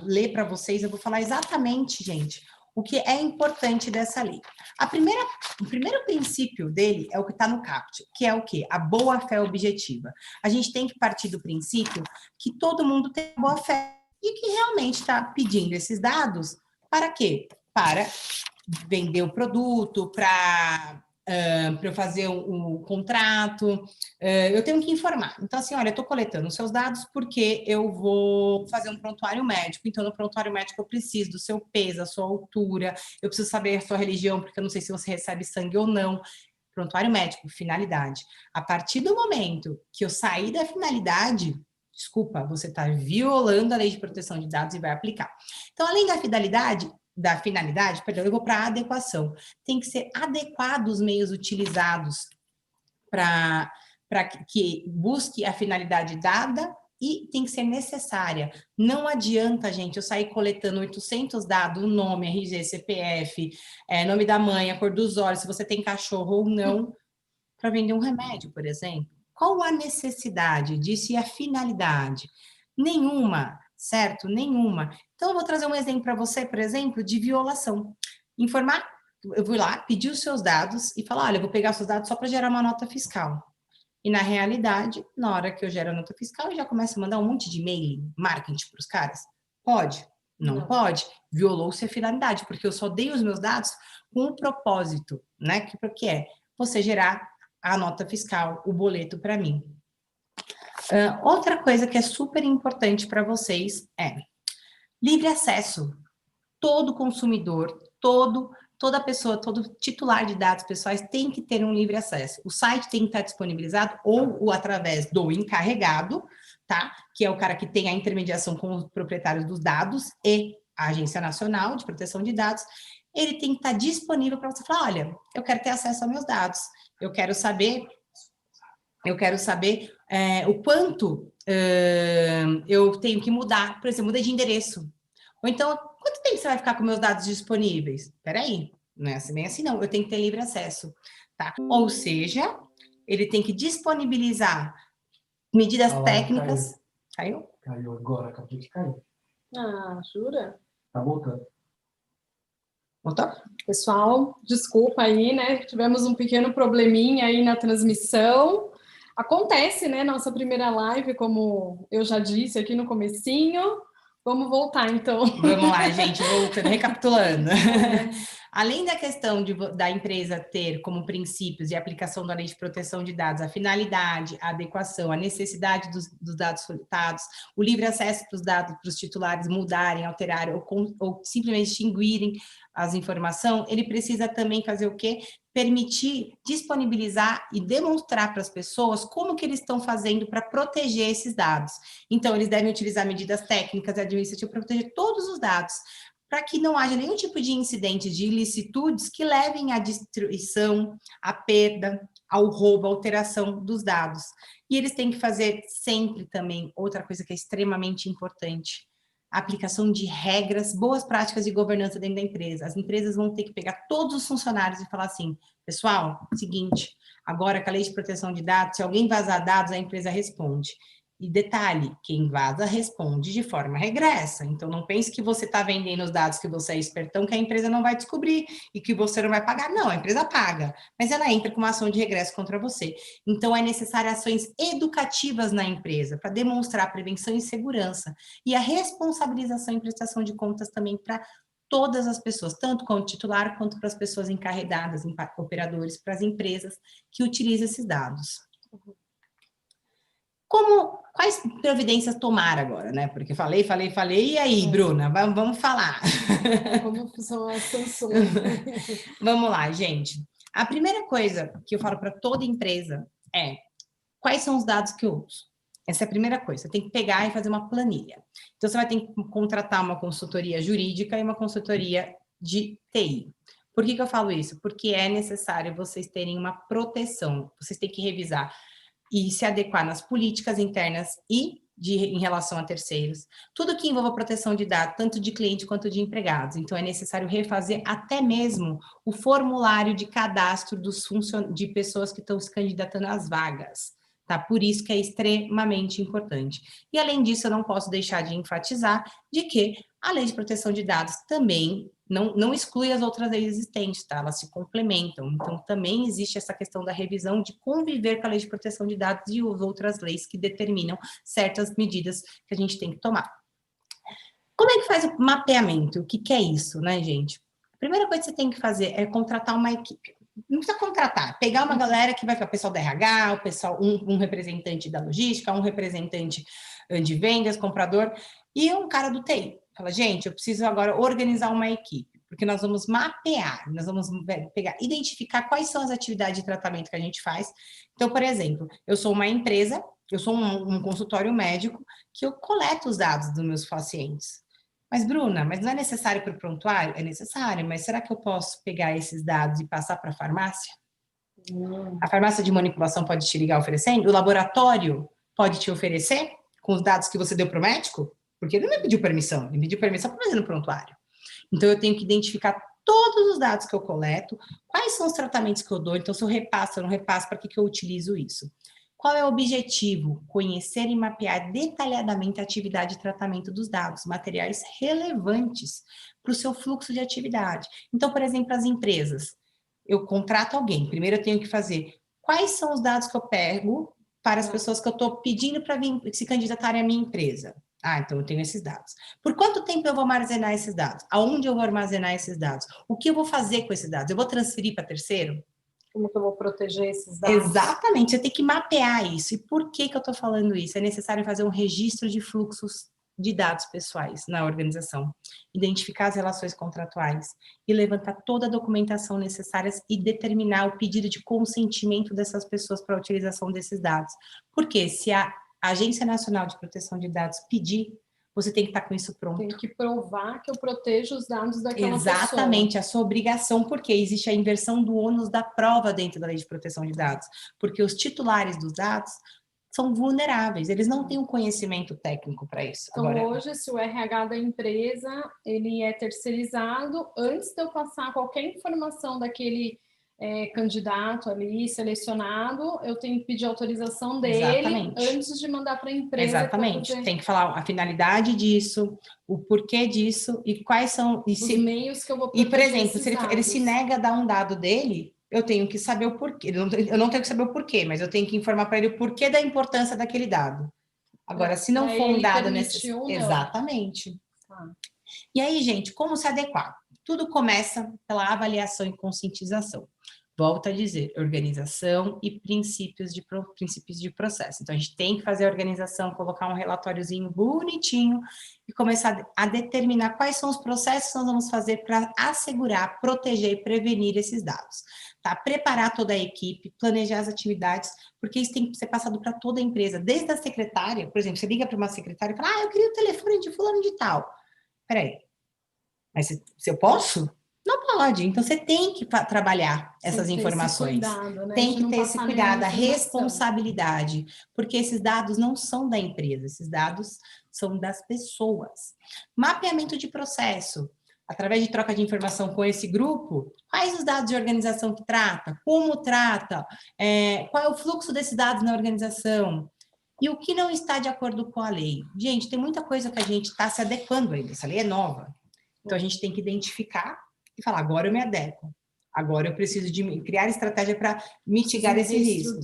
ler para vocês, eu vou falar exatamente, gente, o que é importante dessa lei. O primeiro princípio dele é o que está no caput, que é o quê? A boa-fé objetiva. A gente tem que partir do princípio que todo mundo tem boa-fé e que realmente está pedindo esses dados para quê? Para vender o produto, para eu fazer um contrato, eu tenho que informar. Então, assim, olha, eu estou coletando os seus dados porque eu vou fazer um prontuário médico. Então, no prontuário médico, eu preciso do seu peso, a sua altura, eu preciso saber a sua religião, porque eu não sei se você recebe sangue ou não. Prontuário médico, finalidade. A partir do momento que eu sair da finalidade, desculpa, você está violando a lei de proteção de dados e vai aplicar. Então, além da finalidade, perdão, eu vou para a adequação. Tem que ser adequado os meios utilizados para que busque a finalidade dada e tem que ser necessária. Não adianta, gente, eu sair coletando 800 dados, o nome, RG, CPF, nome da mãe, a cor dos olhos, se você tem cachorro ou não, para vender um remédio, por exemplo. Qual a necessidade disso e a finalidade? Nenhuma, certo? Nenhuma. Então, eu vou trazer um exemplo para você, por exemplo, de violação. Informar, eu vou lá, pedir os seus dados e falar, olha, eu vou pegar os seus dados só para gerar uma nota fiscal. E, na realidade, na hora que eu gero a nota fiscal, eu já começo a mandar um monte de e-mail, marketing para os caras. Pode? Não pode. Violou-se a finalidade, porque eu só dei os meus dados com o propósito, né? Que é você gerar a nota fiscal, o boleto para mim. Outra coisa que é super importante para vocês é livre acesso. Todo consumidor, toda pessoa, todo titular de dados pessoais tem que ter um livre acesso. O site tem que estar disponibilizado ou através do encarregado, tá? Que é o cara que tem a intermediação com os proprietários dos dados e a Agência Nacional de Proteção de Dados. Ele tem que estar disponível para você falar, olha, eu quero ter acesso aos meus dados, eu quero saber o quanto eu tenho que mudar, por exemplo, mudei de endereço. Ou então, quanto tempo você vai ficar com meus dados disponíveis? Espera aí, não é assim, bem assim não, eu tenho que ter livre acesso, tá? Ou seja, ele tem que disponibilizar medidas técnicas. Caiu? Caiu agora, acabou de cair. Ah, jura? Tá voltando. Voltou? Pessoal, desculpa aí, né? Tivemos um pequeno probleminha aí na transmissão. Acontece, né? Nossa primeira live, como eu já disse aqui no comecinho. Vamos voltar, então. Vamos lá, gente, voltando, recapitulando. Além da questão da empresa ter como princípios e aplicação da lei de proteção de dados a finalidade, a adequação, a necessidade dos dados coletados, o livre acesso para os dados para os titulares mudarem, alterarem ou simplesmente extinguirem as informações, ele precisa também fazer o quê? Permitir, disponibilizar e demonstrar para as pessoas como que eles estão fazendo para proteger esses dados. Então, eles devem utilizar medidas técnicas e administrativas para proteger todos os dados, para que não haja nenhum tipo de incidente de ilicitudes que levem à destruição, à perda, ao roubo, à alteração dos dados. E eles têm que fazer sempre também, outra coisa que é extremamente importante, a aplicação de regras, boas práticas de governança dentro da empresa. As empresas vão ter que pegar todos os funcionários e falar assim, pessoal, seguinte, agora com a lei de proteção de dados, se alguém vazar dados, a empresa responde. E detalhe, quem vaza responde de forma regressa. Então, não pense que você está vendendo os dados, que você é espertão, que a empresa não vai descobrir e que você não vai pagar. Não, a empresa paga, mas ela entra com uma ação de regresso contra você. Então, é necessário ações educativas na empresa para demonstrar prevenção e segurança. E a responsabilização e prestação de contas também para todas as pessoas, tanto como titular, quanto para as pessoas encarregadas, operadores, para as empresas que utilizam esses dados. Quais providências tomar agora, né? Porque falei, e aí, Bruna, vamos falar. Como são as sanções? Vamos lá, gente. A primeira coisa que eu falo para toda empresa é quais são os dados que eu uso. Essa é a primeira coisa, você tem que pegar e fazer uma planilha. Então, você vai ter que contratar uma consultoria jurídica e uma consultoria de TI. Por que eu falo isso? Porque é necessário vocês terem uma proteção, vocês têm que revisar e se adequar nas políticas internas e em relação a terceiros. Tudo que envolva proteção de dados, tanto de cliente quanto de empregados. Então, é necessário refazer até mesmo o formulário de cadastro de pessoas que estão se candidatando às vagas. Tá? Por isso que é extremamente importante. E, além disso, eu não posso deixar de enfatizar de que a lei de proteção de dados também não exclui as outras leis existentes, tá? Elas se complementam. Então, também existe essa questão da revisão de conviver com a lei de proteção de dados e as outras leis que determinam certas medidas que a gente tem que tomar. Como é que faz o mapeamento? O que é isso, né, gente? primeira coisa que você tem que fazer é contratar uma equipe. Não precisa contratar, pegar uma galera que vai ficar o pessoal da RH, o pessoal, um representante da logística, um representante de vendas, comprador, e um cara do TI. Fala, gente, eu preciso agora organizar uma equipe, porque nós vamos mapear, nós vamos pegar, identificar quais são as atividades de tratamento que a gente faz. Então, por exemplo, eu sou uma empresa, eu sou um consultório médico que eu coleto os dados dos meus pacientes. Mas, Bruna, mas não é necessário para o prontuário? É necessário, mas será que eu posso pegar esses dados e passar para a farmácia? A farmácia de manipulação pode te ligar oferecendo? O laboratório pode te oferecer com os dados que você deu para o médico? Porque ele não me pediu permissão, ele me pediu permissão para fazer no prontuário. Então, eu tenho que identificar todos os dados que eu coleto, quais são os tratamentos que eu dou, então, se eu repasso, eu não repasso, para que eu utilizo isso? Qual é o objetivo? Conhecer e mapear detalhadamente a atividade de tratamento dos dados, materiais relevantes para o seu fluxo de atividade. Então, por exemplo, as empresas, eu contrato alguém, primeiro eu tenho que fazer quais são os dados que eu pego para as pessoas que eu estou pedindo para vir se candidatarem à minha empresa. Ah, então eu tenho esses dados. Por quanto tempo eu vou armazenar esses dados? Aonde eu vou armazenar esses dados? O que eu vou fazer com esses dados? Eu vou transferir para terceiro? Como que eu vou proteger esses dados? Exatamente, você tem que mapear isso. E por que eu estou falando isso? É necessário fazer um registro de fluxos de dados pessoais na organização, identificar as relações contratuais e levantar toda a documentação necessária e determinar o pedido de consentimento dessas pessoas para a utilização desses dados. Porque se a Agência Nacional de Proteção de Dados pedir, você tem que estar com isso pronto. Tem que provar que eu protejo os dados daquela pessoa. Exatamente, a sua obrigação, porque existe a inversão do ônus da prova dentro da Lei de Proteção de Dados, porque os titulares dos dados são vulneráveis, eles não têm um conhecimento técnico para isso. Então, agora, hoje, se o RH da empresa, ele é terceirizado, antes de eu passar qualquer informação daquele candidato ali, selecionado, eu tenho que pedir autorização dele. Exatamente. Antes de mandar para a empresa. Exatamente, tem que falar a finalidade disso, o porquê disso e quais são... Os meios que eu vou proteger. E, por exemplo, se ele se nega a dar um dado dele, eu tenho que saber o porquê. Eu não tenho que saber o porquê, mas eu tenho que informar para ele o porquê da importância daquele dado. Agora, se não for um dado nesse... Exatamente. E aí, gente, como se adequar? Tudo começa pela avaliação e conscientização. Volto a dizer, organização e princípios de processo. Então, a gente tem que fazer a organização, colocar um relatóriozinho bonitinho e começar a determinar quais são os processos que nós vamos fazer para assegurar, proteger e prevenir esses dados. Tá? Preparar toda a equipe, planejar as atividades, porque isso tem que ser passado para toda a empresa, desde a secretária. Por exemplo, você liga para uma secretária e fala, eu queria o telefone de fulano de tal. Peraí, mas se eu posso? Não pode. Então, você tem que trabalhar essas informações. Cuidado, né? Tem que ter esse cuidado, a responsabilidade, porque esses dados não são da empresa, esses dados são das pessoas. Mapeamento de processo. Através de troca de informação com esse grupo, quais os dados de organização que trata, como trata, qual é o fluxo desses dados na organização, e o que não está de acordo com a lei. Gente, tem muita coisa que a gente está se adequando ainda, essa lei é nova. Então, a gente tem que identificar e falar, agora eu me adequo. Agora eu preciso de criar estratégia para mitigar esse risco.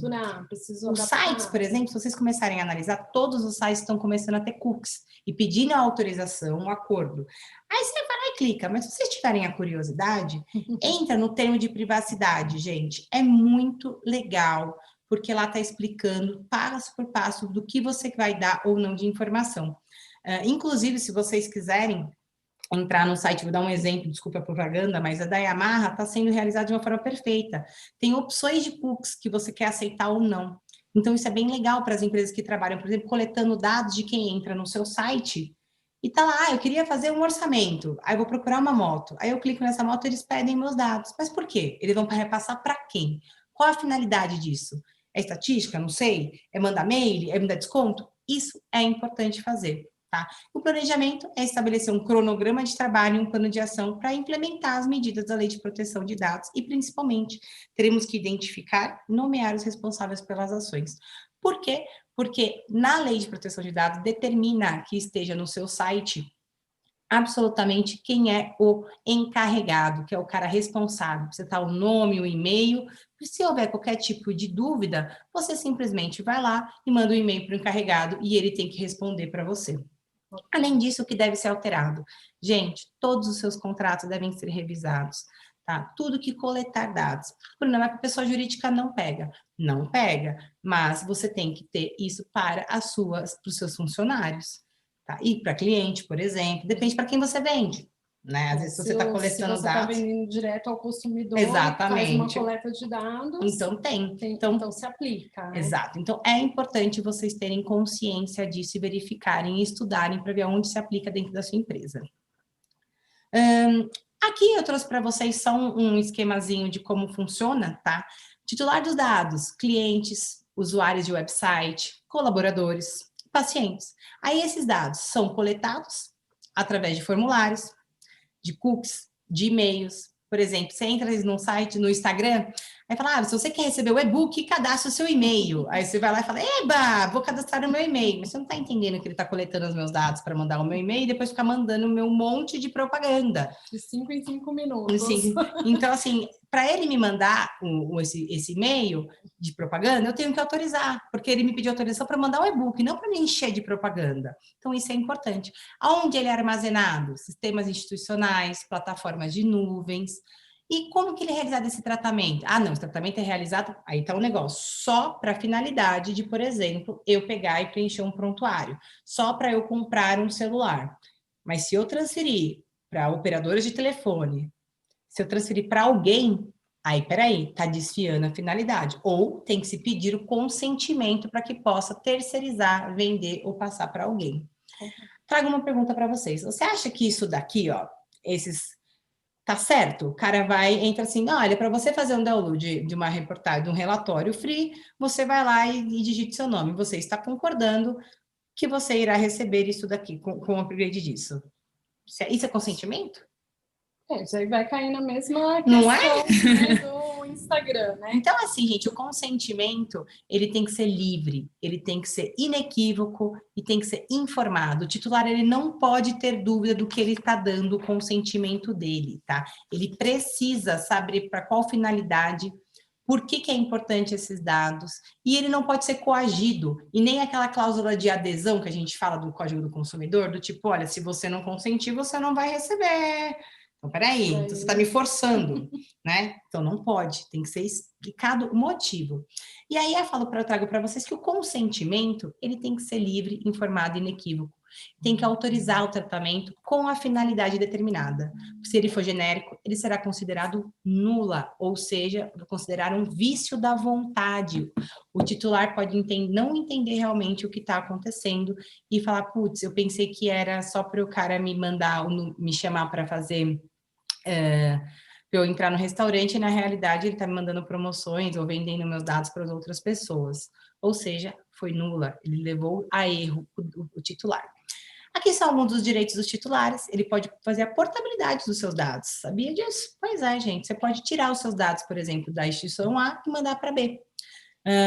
Os sites, por exemplo, se vocês começarem a analisar, todos os sites estão começando a ter cookies e pedindo a autorização, um acordo. Aí você vai lá e clica, mas se vocês tiverem a curiosidade, entra no termo de privacidade, gente. É muito legal, porque lá está explicando passo por passo do que você vai dar ou não de informação. Inclusive, se vocês quiserem entrar no site, vou dar um exemplo, desculpa a propaganda, mas a da Yamaha está sendo realizada de uma forma perfeita. Tem opções de cookies que você quer aceitar ou não. Então, isso é bem legal para as empresas que trabalham, por exemplo, coletando dados de quem entra no seu site e tá lá, eu queria fazer um orçamento, aí eu vou procurar uma moto, aí eu clico nessa moto e eles pedem meus dados. Mas por quê? Eles vão repassar para quem? Qual a finalidade disso? É estatística? Não sei. É mandar mail? É me dar desconto? Isso é importante fazer. Tá? O planejamento é estabelecer um cronograma de trabalho e um plano de ação para implementar as medidas da Lei de Proteção de Dados e, principalmente, teremos que identificar e nomear os responsáveis pelas ações. Por quê? Porque na Lei de Proteção de Dados determina que esteja no seu site absolutamente quem é o encarregado, que é o cara responsável. Você tá o nome, o e-mail. Se houver qualquer tipo de dúvida, você simplesmente vai lá e manda um e-mail para o encarregado e ele tem que responder para você. Além disso, o que deve ser alterado? Gente, todos os seus contratos devem ser revisados, tá? Tudo que coletar dados. O problema é que a pessoa jurídica não pega. Não pega, mas você tem que ter isso para os seus funcionários, tá? E para cliente, por exemplo, depende para quem você vende, né? Às vezes você está coletando se você está dados. vendendo direto ao consumidor, Exatamente. faz uma coleta de dados. Então Então se aplica, né? Exato. Então é importante vocês terem consciência disso e verificarem e estudarem para ver onde se aplica dentro da sua empresa. Aqui eu trouxe para vocês só um esquemazinho de como funciona, tá? Titular dos dados, clientes, usuários de website, colaboradores, pacientes. Aí esses dados são coletados através de formulários, de cookies, de e-mails. Por exemplo, você entra no site, no Instagram, aí fala, se você quer receber o e-book, cadastra o seu e-mail. Aí você vai lá e fala, eba, vou cadastrar o meu e-mail. Mas você não está entendendo que ele está coletando os meus dados para mandar o meu e-mail e depois ficar mandando o meu monte de propaganda. De 5 em 5 minutos. Sim. Então, assim, para ele me mandar esse e-mail de propaganda, eu tenho que autorizar, porque ele me pediu autorização para mandar o e-book, não para me encher de propaganda. Então, isso é importante. Aonde ele é armazenado? Sistemas institucionais, plataformas de nuvens. E como que ele é realizado esse tratamento? Não, esse tratamento é realizado, aí está o negócio, só para a finalidade de, por exemplo, eu pegar e preencher um prontuário, só para eu comprar um celular. Mas se eu transferir para operadoras de telefone, se eu transferir para alguém, aí, peraí, está desfiando a finalidade. Ou tem que se pedir o consentimento para que possa terceirizar, vender ou passar para alguém. Trago uma pergunta para vocês. Você acha que isso daqui, tá certo? O cara entra assim, olha, para você fazer um download de uma reportagem, de um relatório free, você vai lá e digite seu nome. Você está concordando que você irá receber isso daqui, com o upgrade disso. Isso é consentimento? Isso aí vai cair na mesma questão, não é? Né, do Instagram, né? Então, assim, gente, o consentimento, ele tem que ser livre, ele tem que ser inequívoco e tem que ser informado. O titular, ele não pode ter dúvida do que ele está dando o consentimento dele, tá? Ele precisa saber para qual finalidade, por que é importante esses dados, e ele não pode ser coagido, e nem aquela cláusula de adesão que a gente fala do Código do Consumidor, do tipo, olha, se você não consentir, você não vai receber. Então, peraí, então você está me forçando, né? Então, não pode, tem que ser explicado o motivo. E aí, eu trago para vocês que o consentimento, ele tem que ser livre, informado e inequívoco. Tem que autorizar o tratamento com a finalidade determinada. Se ele for genérico, ele será considerado nula, ou seja, considerar um vício da vontade. O titular pode não entender realmente o que está acontecendo e falar, putz, eu pensei que era só para o cara me chamar para fazer... eu entrar no restaurante e, na realidade, ele está me mandando promoções ou vendendo meus dados para as outras pessoas. Ou seja, foi nula, ele levou a erro o titular. Aqui são alguns dos direitos dos titulares, ele pode fazer a portabilidade dos seus dados, sabia disso? Pois é, gente, você pode tirar os seus dados, por exemplo, da instituição A e mandar para B.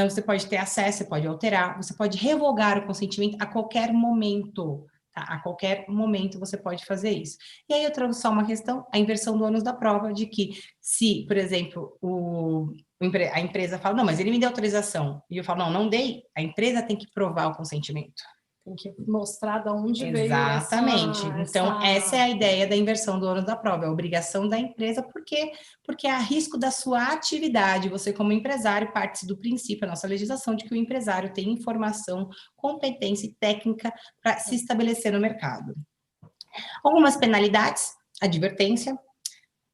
Você pode ter acesso, você pode alterar, você pode revogar o consentimento a qualquer momento. Tá? A qualquer momento você pode fazer isso. E aí eu trago só uma questão, a inversão do ônus da prova, de que se, por exemplo, a empresa fala, não, mas ele me deu autorização, e eu falo, não dei, a empresa tem que provar o consentimento. Tem que mostrar de onde Exatamente. veio Então, essa é a ideia da inversão do ônus da prova, é a obrigação da empresa, porque é a risco da sua atividade. Você, como empresário, parte do princípio, a nossa legislação, de que o empresário tem informação, competência e técnica para se estabelecer no mercado. Algumas penalidades, advertência,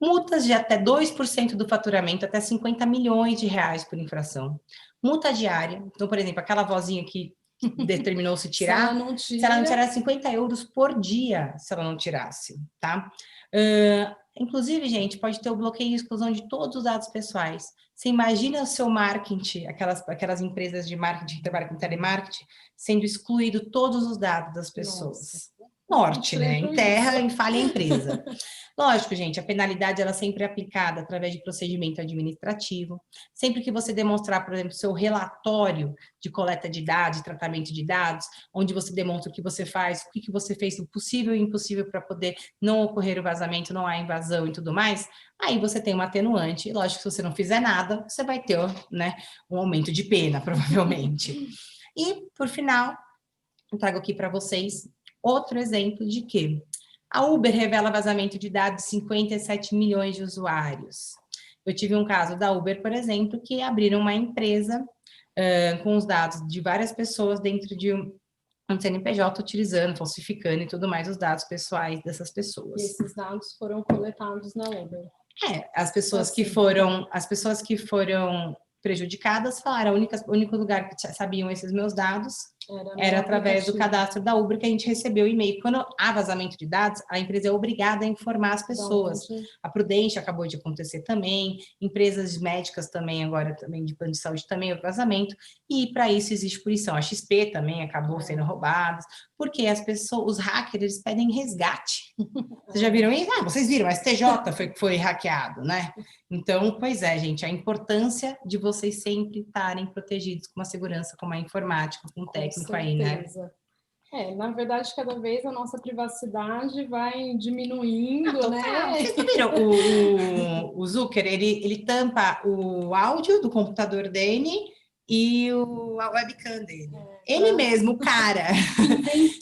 multas de até 2% do faturamento, até 50 milhões de reais por infração. Multa diária, então, por exemplo, aquela vozinha que determinou se tirar, se ela não tirar 50 euros por dia, se ela não tirasse, tá? Inclusive, gente, pode ter o bloqueio e exclusão de todos os dados pessoais. Você imagina o seu marketing, aquelas empresas de marketing que trabalham com telemarketing, sendo excluído todos os dados das pessoas. Norte, né? Em terra, em falha a empresa. Lógico, gente, a penalidade ela sempre é aplicada através de procedimento administrativo. Sempre que você demonstrar, por exemplo, seu relatório de coleta de dados, de tratamento de dados, onde você demonstra o que você faz, o que você fez, o possível e impossível para poder não ocorrer o vazamento, não há invasão e tudo mais, aí você tem uma atenuante. E lógico que se você não fizer nada, você vai ter, né, um aumento de pena, provavelmente. E, por final, eu trago aqui para vocês outro exemplo de que a Uber revela vazamento de dados de 57 milhões de usuários. Eu tive um caso da Uber, por exemplo, que abriram uma empresa com os dados de várias pessoas dentro de um CNPJ, utilizando, falsificando e tudo mais os dados pessoais dessas pessoas. E esses dados foram coletados na Uber. As pessoas que foram prejudicadas falaram, o único lugar que sabiam esses meus dados era através do cadastro da Uber que a gente recebeu o e-mail. Quando há vazamento de dados, a empresa é obrigada a informar as pessoas. A Prudente acabou de acontecer também, empresas médicas também, agora também de plano de saúde também houve vazamento, e para isso existe punição. A XP também acabou sendo roubada, porque as pessoas, os hackers, eles pedem resgate. Vocês já viram isso? Vocês viram, a STJ foi hackeado, né? Então, pois é, gente, a importância de vocês sempre estarem protegidos com uma segurança, com uma informática, com um técnico aí, né? Na verdade, cada vez a nossa privacidade vai diminuindo, né? Vocês não viram? O Zucker, ele tampa o áudio do computador dele e a webcam dele. Ele mesmo, o cara,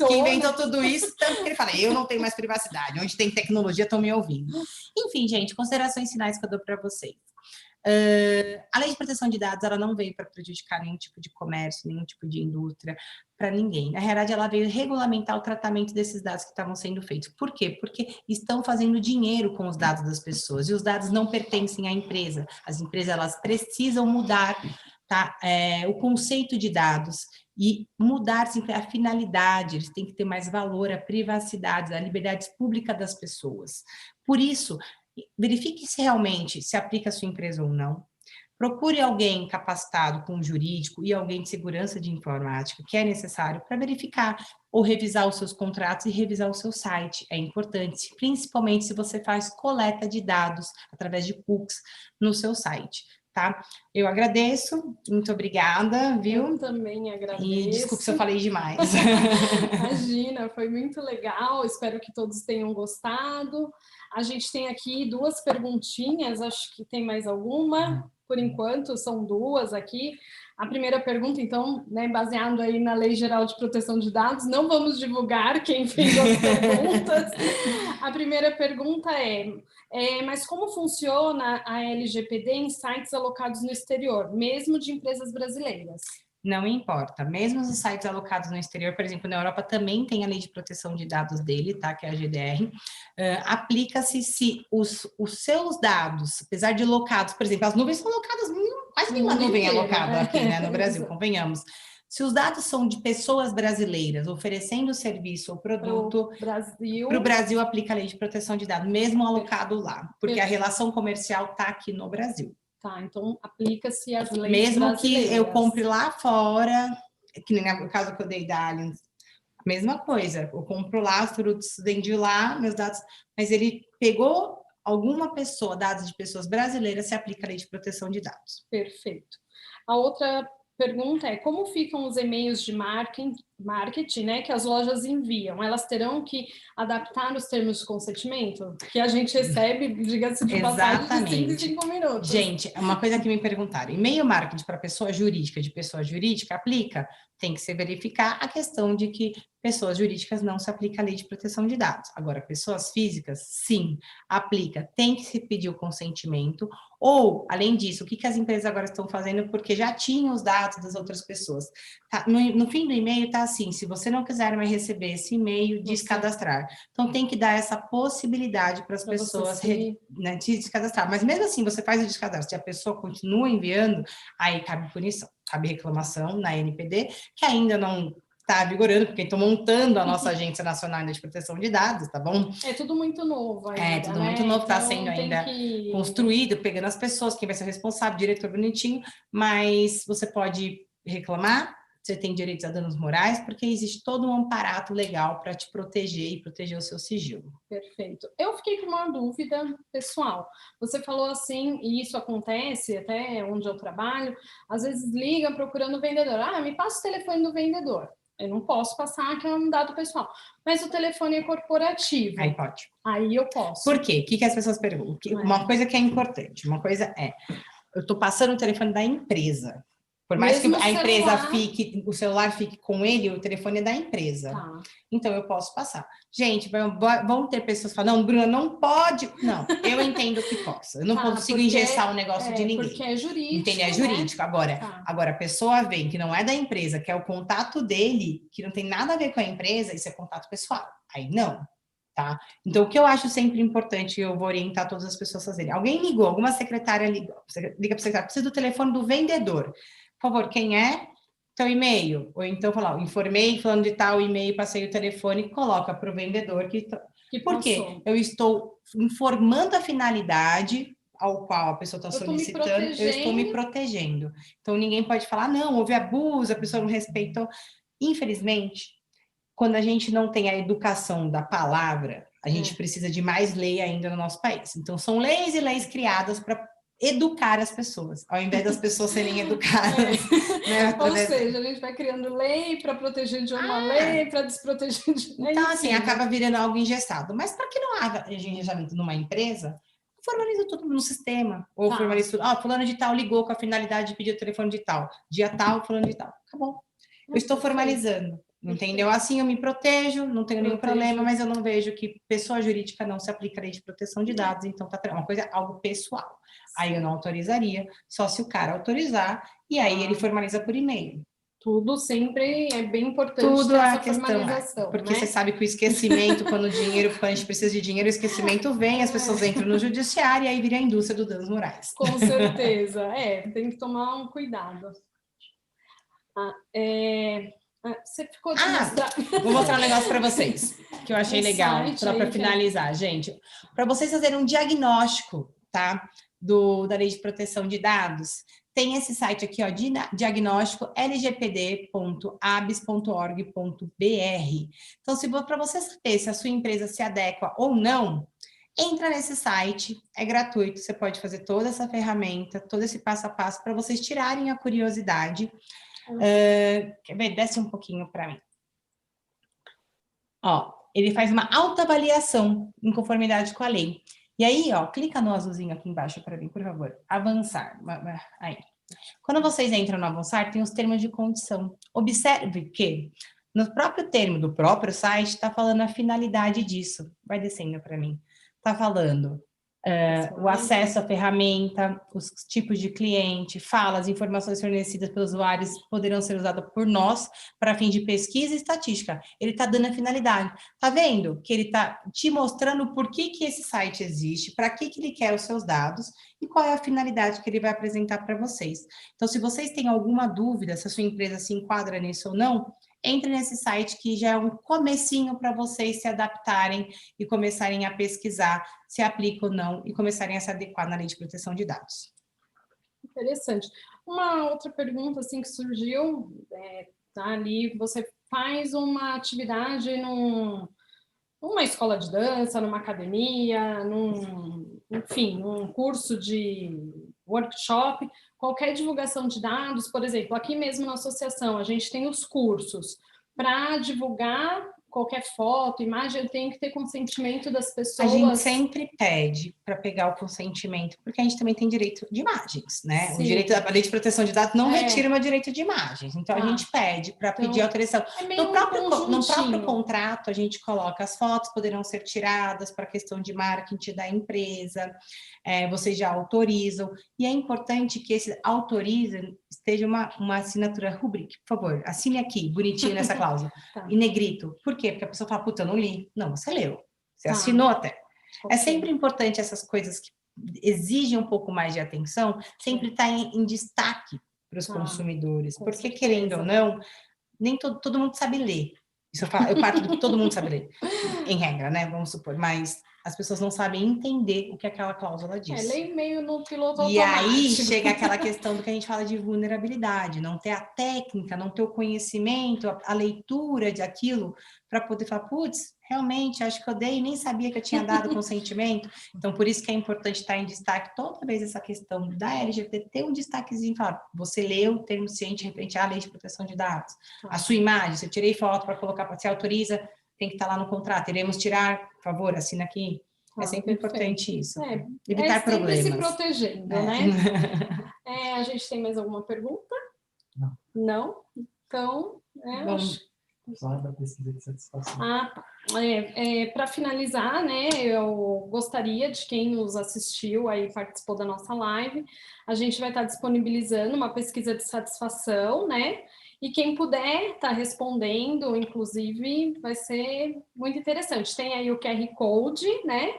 que inventou tudo isso, tanto que ele fala, eu não tenho mais privacidade, onde tem tecnologia, estão me ouvindo. Enfim, gente, considerações finais que eu dou para vocês. A lei de proteção de dados, ela não veio para prejudicar nenhum tipo de comércio, nenhum tipo de indústria, para ninguém. Na realidade, ela veio regulamentar o tratamento desses dados que estavam sendo feitos. Por quê? Porque estão fazendo dinheiro com os dados das pessoas, e os dados não pertencem à empresa. As empresas, elas precisam mudar, tá? O conceito de dados e mudar sempre a finalidade, eles têm que ter mais valor, a privacidade, a liberdade pública das pessoas. Por isso, verifique se realmente se aplica a sua empresa ou não. Procure alguém capacitado com jurídico e alguém de segurança de informática, que é necessário para verificar ou revisar os seus contratos e revisar o seu site. É importante, principalmente se você faz coleta de dados através de cookies no seu site, tá? Eu agradeço, muito obrigada, viu? Eu também agradeço. E desculpe se eu falei demais. Imagina, foi muito legal, espero que todos tenham gostado. A gente tem aqui 2 perguntinhas, acho que tem mais alguma, por enquanto, são 2 aqui. A primeira pergunta, então, né, baseado aí na Lei Geral de Proteção de Dados, não vamos divulgar quem fez as perguntas. A primeira pergunta mas como funciona a LGPD em sites alocados no exterior, mesmo de empresas brasileiras? Não importa, mesmo os sites alocados no exterior, por exemplo, na Europa também tem a lei de proteção de dados dele, tá? Que é a GDR. Aplica-se se os seus dados, apesar de locados, por exemplo, as nuvens são locadas, quase nenhuma nuvem é alocada aqui, né, no Brasil, convenhamos. Se os dados são de pessoas brasileiras oferecendo serviço ou produto, para o Brasil aplica a lei de proteção de dados, mesmo alocado lá, porque a relação comercial está aqui no Brasil. Tá, então aplica-se as leis mesmo brasileiras. Que eu compre lá fora, que nem no caso que eu dei da Allianz, mesma coisa, eu compro lá, os produtos vendi lá, meus dados, mas ele pegou alguma pessoa, dados de pessoas brasileiras, se aplica a lei de proteção de dados. Perfeito. A outra pergunta é, como ficam os e-mails de marketing, né, que as lojas enviam? Elas terão que adaptar os termos de consentimento? Que a gente recebe, diga-se de passagem, de 5 em 5 minutos. Gente, uma coisa que me perguntaram, e-mail marketing para pessoa jurídica, de pessoa jurídica, aplica? Tem que se verificar a questão de que pessoas jurídicas não se aplica a lei de proteção de dados. Agora, pessoas físicas, sim, aplica. Tem que se pedir o consentimento. Ou, além disso, o que as empresas agora estão fazendo? Porque já tinham os dados das outras pessoas. Tá, no fim do e-mail está assim, se você não quiser mais receber esse e-mail, descadastrar. Então, tem que dar essa possibilidade para as pessoas né, de descadastrar. Mas mesmo assim, você faz o descadastro, se a pessoa continua enviando, aí cabe punição, cabe reclamação na NPD, que ainda não está vigorando, porque estou montando a nossa Agência Nacional de Proteção de Dados, tá bom? É tudo muito novo ainda, tudo muito novo, está então, sendo ainda construído, pegando as pessoas, quem vai ser responsável, diretor bonitinho, mas você pode reclamar, você tem direitos a danos morais, porque existe todo um amparato legal para te proteger e proteger o seu sigilo. Perfeito. Eu fiquei com uma dúvida pessoal. Você falou assim, e isso acontece até onde eu trabalho, às vezes ligam procurando o vendedor. Me passa o telefone do vendedor. Eu não posso passar, que é um dado pessoal. Mas o telefone é corporativo. Aí pode. Aí eu posso. Por quê? O que as pessoas perguntam? Uma coisa que é importante, uma coisa eu estou passando o telefone da empresa. Por mais Mesmo que a empresa celular. fique, o celular fique com ele, o telefone é da empresa. Tá. Então, eu posso passar. Gente, vão ter pessoas falando, não, Bruna, não pode. Não, eu entendo que posso. Eu não consigo engessar o negócio de ninguém. Porque é jurídico, entende? É jurídico. Né? Agora, a pessoa vem que não é da empresa, que é o contato dele, que não tem nada a ver com a empresa, isso é contato pessoal. Aí não, tá? Então, o que eu acho sempre importante, eu vou orientar todas as pessoas a fazerem. Alguém ligou, alguma secretária ligou, liga para a secretária, precisa do telefone do vendedor. Por favor, quem é? Teu e-mail. Ou então, falar, informei, falando de tal e-mail, passei o telefone, coloca para o vendedor que por quê? Eu estou informando a finalidade ao qual a pessoa está solicitando, eu estou me protegendo. Então, ninguém pode falar, não, houve abuso, a pessoa não respeitou. Infelizmente, quando a gente não tem a educação da palavra, a gente precisa de mais lei ainda no nosso país. Então, são leis e leis criadas para educar as pessoas, ao invés das pessoas serem educadas. Né? Ou seja, a gente vai criando lei para proteger de uma lei, para desproteger de outra. Então, assim, acaba virando algo engessado. Mas para que não haja engessamento numa empresa, formaliza tudo no sistema. Ou formaliza tudo. Fulano de tal ligou com a finalidade de pedir o telefone de tal. Dia tal, fulano de tal. Acabou. Eu estou formalizando. Entendeu? Assim eu me protejo, não tenho nenhum problema, mas eu não vejo que pessoa jurídica não se aplica a lei de proteção de dados, então tá uma coisa, algo pessoal. Aí eu não autorizaria, só se o cara autorizar, e aí ele formaliza por e-mail. Tudo sempre é bem importante ter essa formalização, porque né? Você sabe que o esquecimento, quando a gente precisa de dinheiro, o esquecimento vem, as pessoas entram no judiciário e aí vira a indústria do danos morais. Com certeza, tem que tomar um cuidado. Você ficou de mostrar... Vou mostrar um negócio para vocês, que eu achei legal, só para finalizar, gente. Para vocês fazerem um diagnóstico, tá? Da Lei de Proteção de Dados, tem esse site aqui, ó, diagnóstico lgpd.abs.org.br. Então, para você saber se a sua empresa se adequa ou não, entra nesse site, é gratuito, você pode fazer toda essa ferramenta, todo esse passo a passo para vocês tirarem a curiosidade. Quer ver? Desce um pouquinho para mim. Ó, ele faz uma autoavaliação em conformidade com a lei. E aí, ó, clica no azulzinho aqui embaixo para mim, por favor. Avançar. Aí. Quando vocês entram no avançar, tem os termos de condição. Observe que no próprio termo do próprio site está falando a finalidade disso. Vai descendo para mim. Está falando o acesso à ferramenta, os tipos de cliente, fala, as informações fornecidas pelos usuários poderão ser usadas por nós para fim de pesquisa e estatística. Ele está dando a finalidade. Tá vendo que ele está te mostrando por que esse site existe, para que ele quer os seus dados e qual é a finalidade que ele vai apresentar para vocês. Então, se vocês têm alguma dúvida se a sua empresa se enquadra nisso ou não, entre nesse site que já é um comecinho para vocês se adaptarem e começarem a pesquisar se aplica ou não e começarem a se adequar na Lei de Proteção de Dados. Interessante. Uma outra pergunta assim que surgiu, tá ali, você faz uma atividade numa escola de dança, numa academia, enfim, num curso de workshop, qualquer divulgação de dados, por exemplo, aqui mesmo na associação, a gente tem os cursos para divulgar qualquer foto, imagem, tem que ter consentimento das pessoas. A gente sempre pede para pegar o consentimento, porque a gente também tem direito de imagens, né? Sim. O direito da Lei de Proteção de Dados não retira o meu direito de imagens, então a gente pede para pedir autorização. No próprio contrato, a gente coloca as fotos, poderão ser tiradas para questão de marketing da empresa, vocês já autorizam, e é importante que esse autoriza esteja uma assinatura rubric, por favor, assine aqui, bonitinho nessa cláusula, em negrito. Por quê? Porque a pessoa fala, puta, eu não li. Não, você leu, você assinou até. É sempre importante essas coisas que exigem um pouco mais de atenção, sempre estar em destaque para os consumidores, porque querendo ou não, nem todo mundo sabe ler. Isso eu parto do que todo mundo sabe ler, em regra, né? Vamos supor, mas as pessoas não sabem entender o que aquela cláusula diz. Lê meio no piloto automático. E aí chega aquela aquela questão do que a gente fala de vulnerabilidade, não ter a técnica, não ter o conhecimento, a leitura de aquilo, para poder falar, putz, realmente, acho que eu dei e nem sabia que eu tinha dado consentimento. Então, por isso que é importante estar em destaque toda vez essa questão da LGPD, ter um destaquezinho, falar, você leu o termo ciente referente à Lei de Proteção de Dados. A sua imagem, se eu tirei foto para colocar, para se autoriza, tem que estar lá no contrato. Iremos tirar, por favor, assina aqui. É sempre importante isso. Evitar problemas. Se protegendo, né? A gente tem mais alguma pergunta? Não? Então, Bom, Só da pesquisa de satisfação. Para finalizar, né, eu gostaria de quem nos assistiu aí, participou da nossa live, a gente vai estar disponibilizando uma pesquisa de satisfação, né, e quem puder estar respondendo, inclusive, vai ser muito interessante. Tem aí o QR Code, né,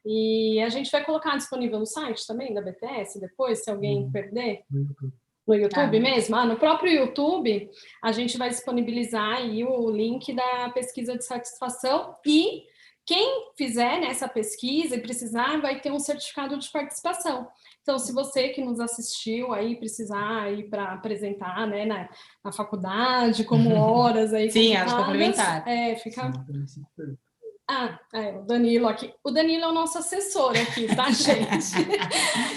e a gente vai colocar disponível no site também da BTS depois, se alguém perder. No YouTube. No YouTube mesmo? No próprio YouTube, a gente vai disponibilizar aí o link da pesquisa de satisfação e quem fizer nessa pesquisa e precisar vai ter um certificado de participação. Então, se você que nos assistiu aí precisar ir para apresentar, né, na faculdade, como horas aí sim, as computadas, complementar. fica... o Danilo aqui. O Danilo é o nosso assessor aqui, tá, gente?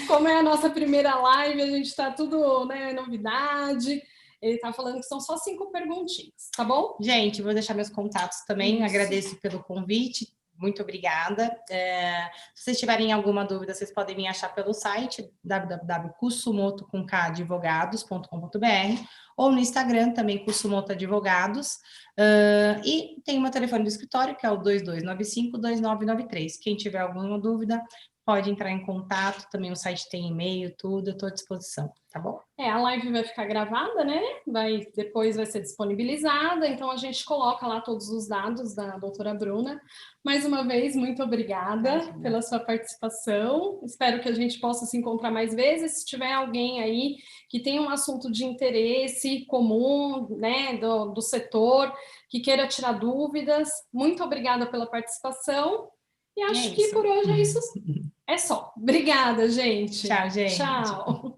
Como é a nossa primeira live, a gente tá tudo, né, novidade. Ele tá falando que são só 5 perguntinhas, tá bom? Gente, vou deixar meus contatos também. Isso. Agradeço pelo convite. Muito obrigada. Se vocês tiverem alguma dúvida, vocês podem me achar pelo site www.kusumoto.advogados.com.br ou no Instagram também, Kusumoto Advogados. E tem o meu telefone do escritório, que é o 2295-2993. Quem tiver alguma dúvida, pode entrar em contato. Também o site tem e-mail, tudo. Eu estou à disposição, tá bom? A live vai ficar gravada, né? Depois vai ser disponibilizada, então a gente coloca lá todos os dados da doutora Bruna. Mais uma vez, muito obrigada pela sua participação. Espero que a gente possa se encontrar mais vezes. Se tiver alguém aí que tem um assunto de interesse comum, né, do setor, que queira tirar dúvidas, muito obrigada pela participação. E acho que por hoje é isso. É só. Obrigada, gente. Tchau, gente. Tchau.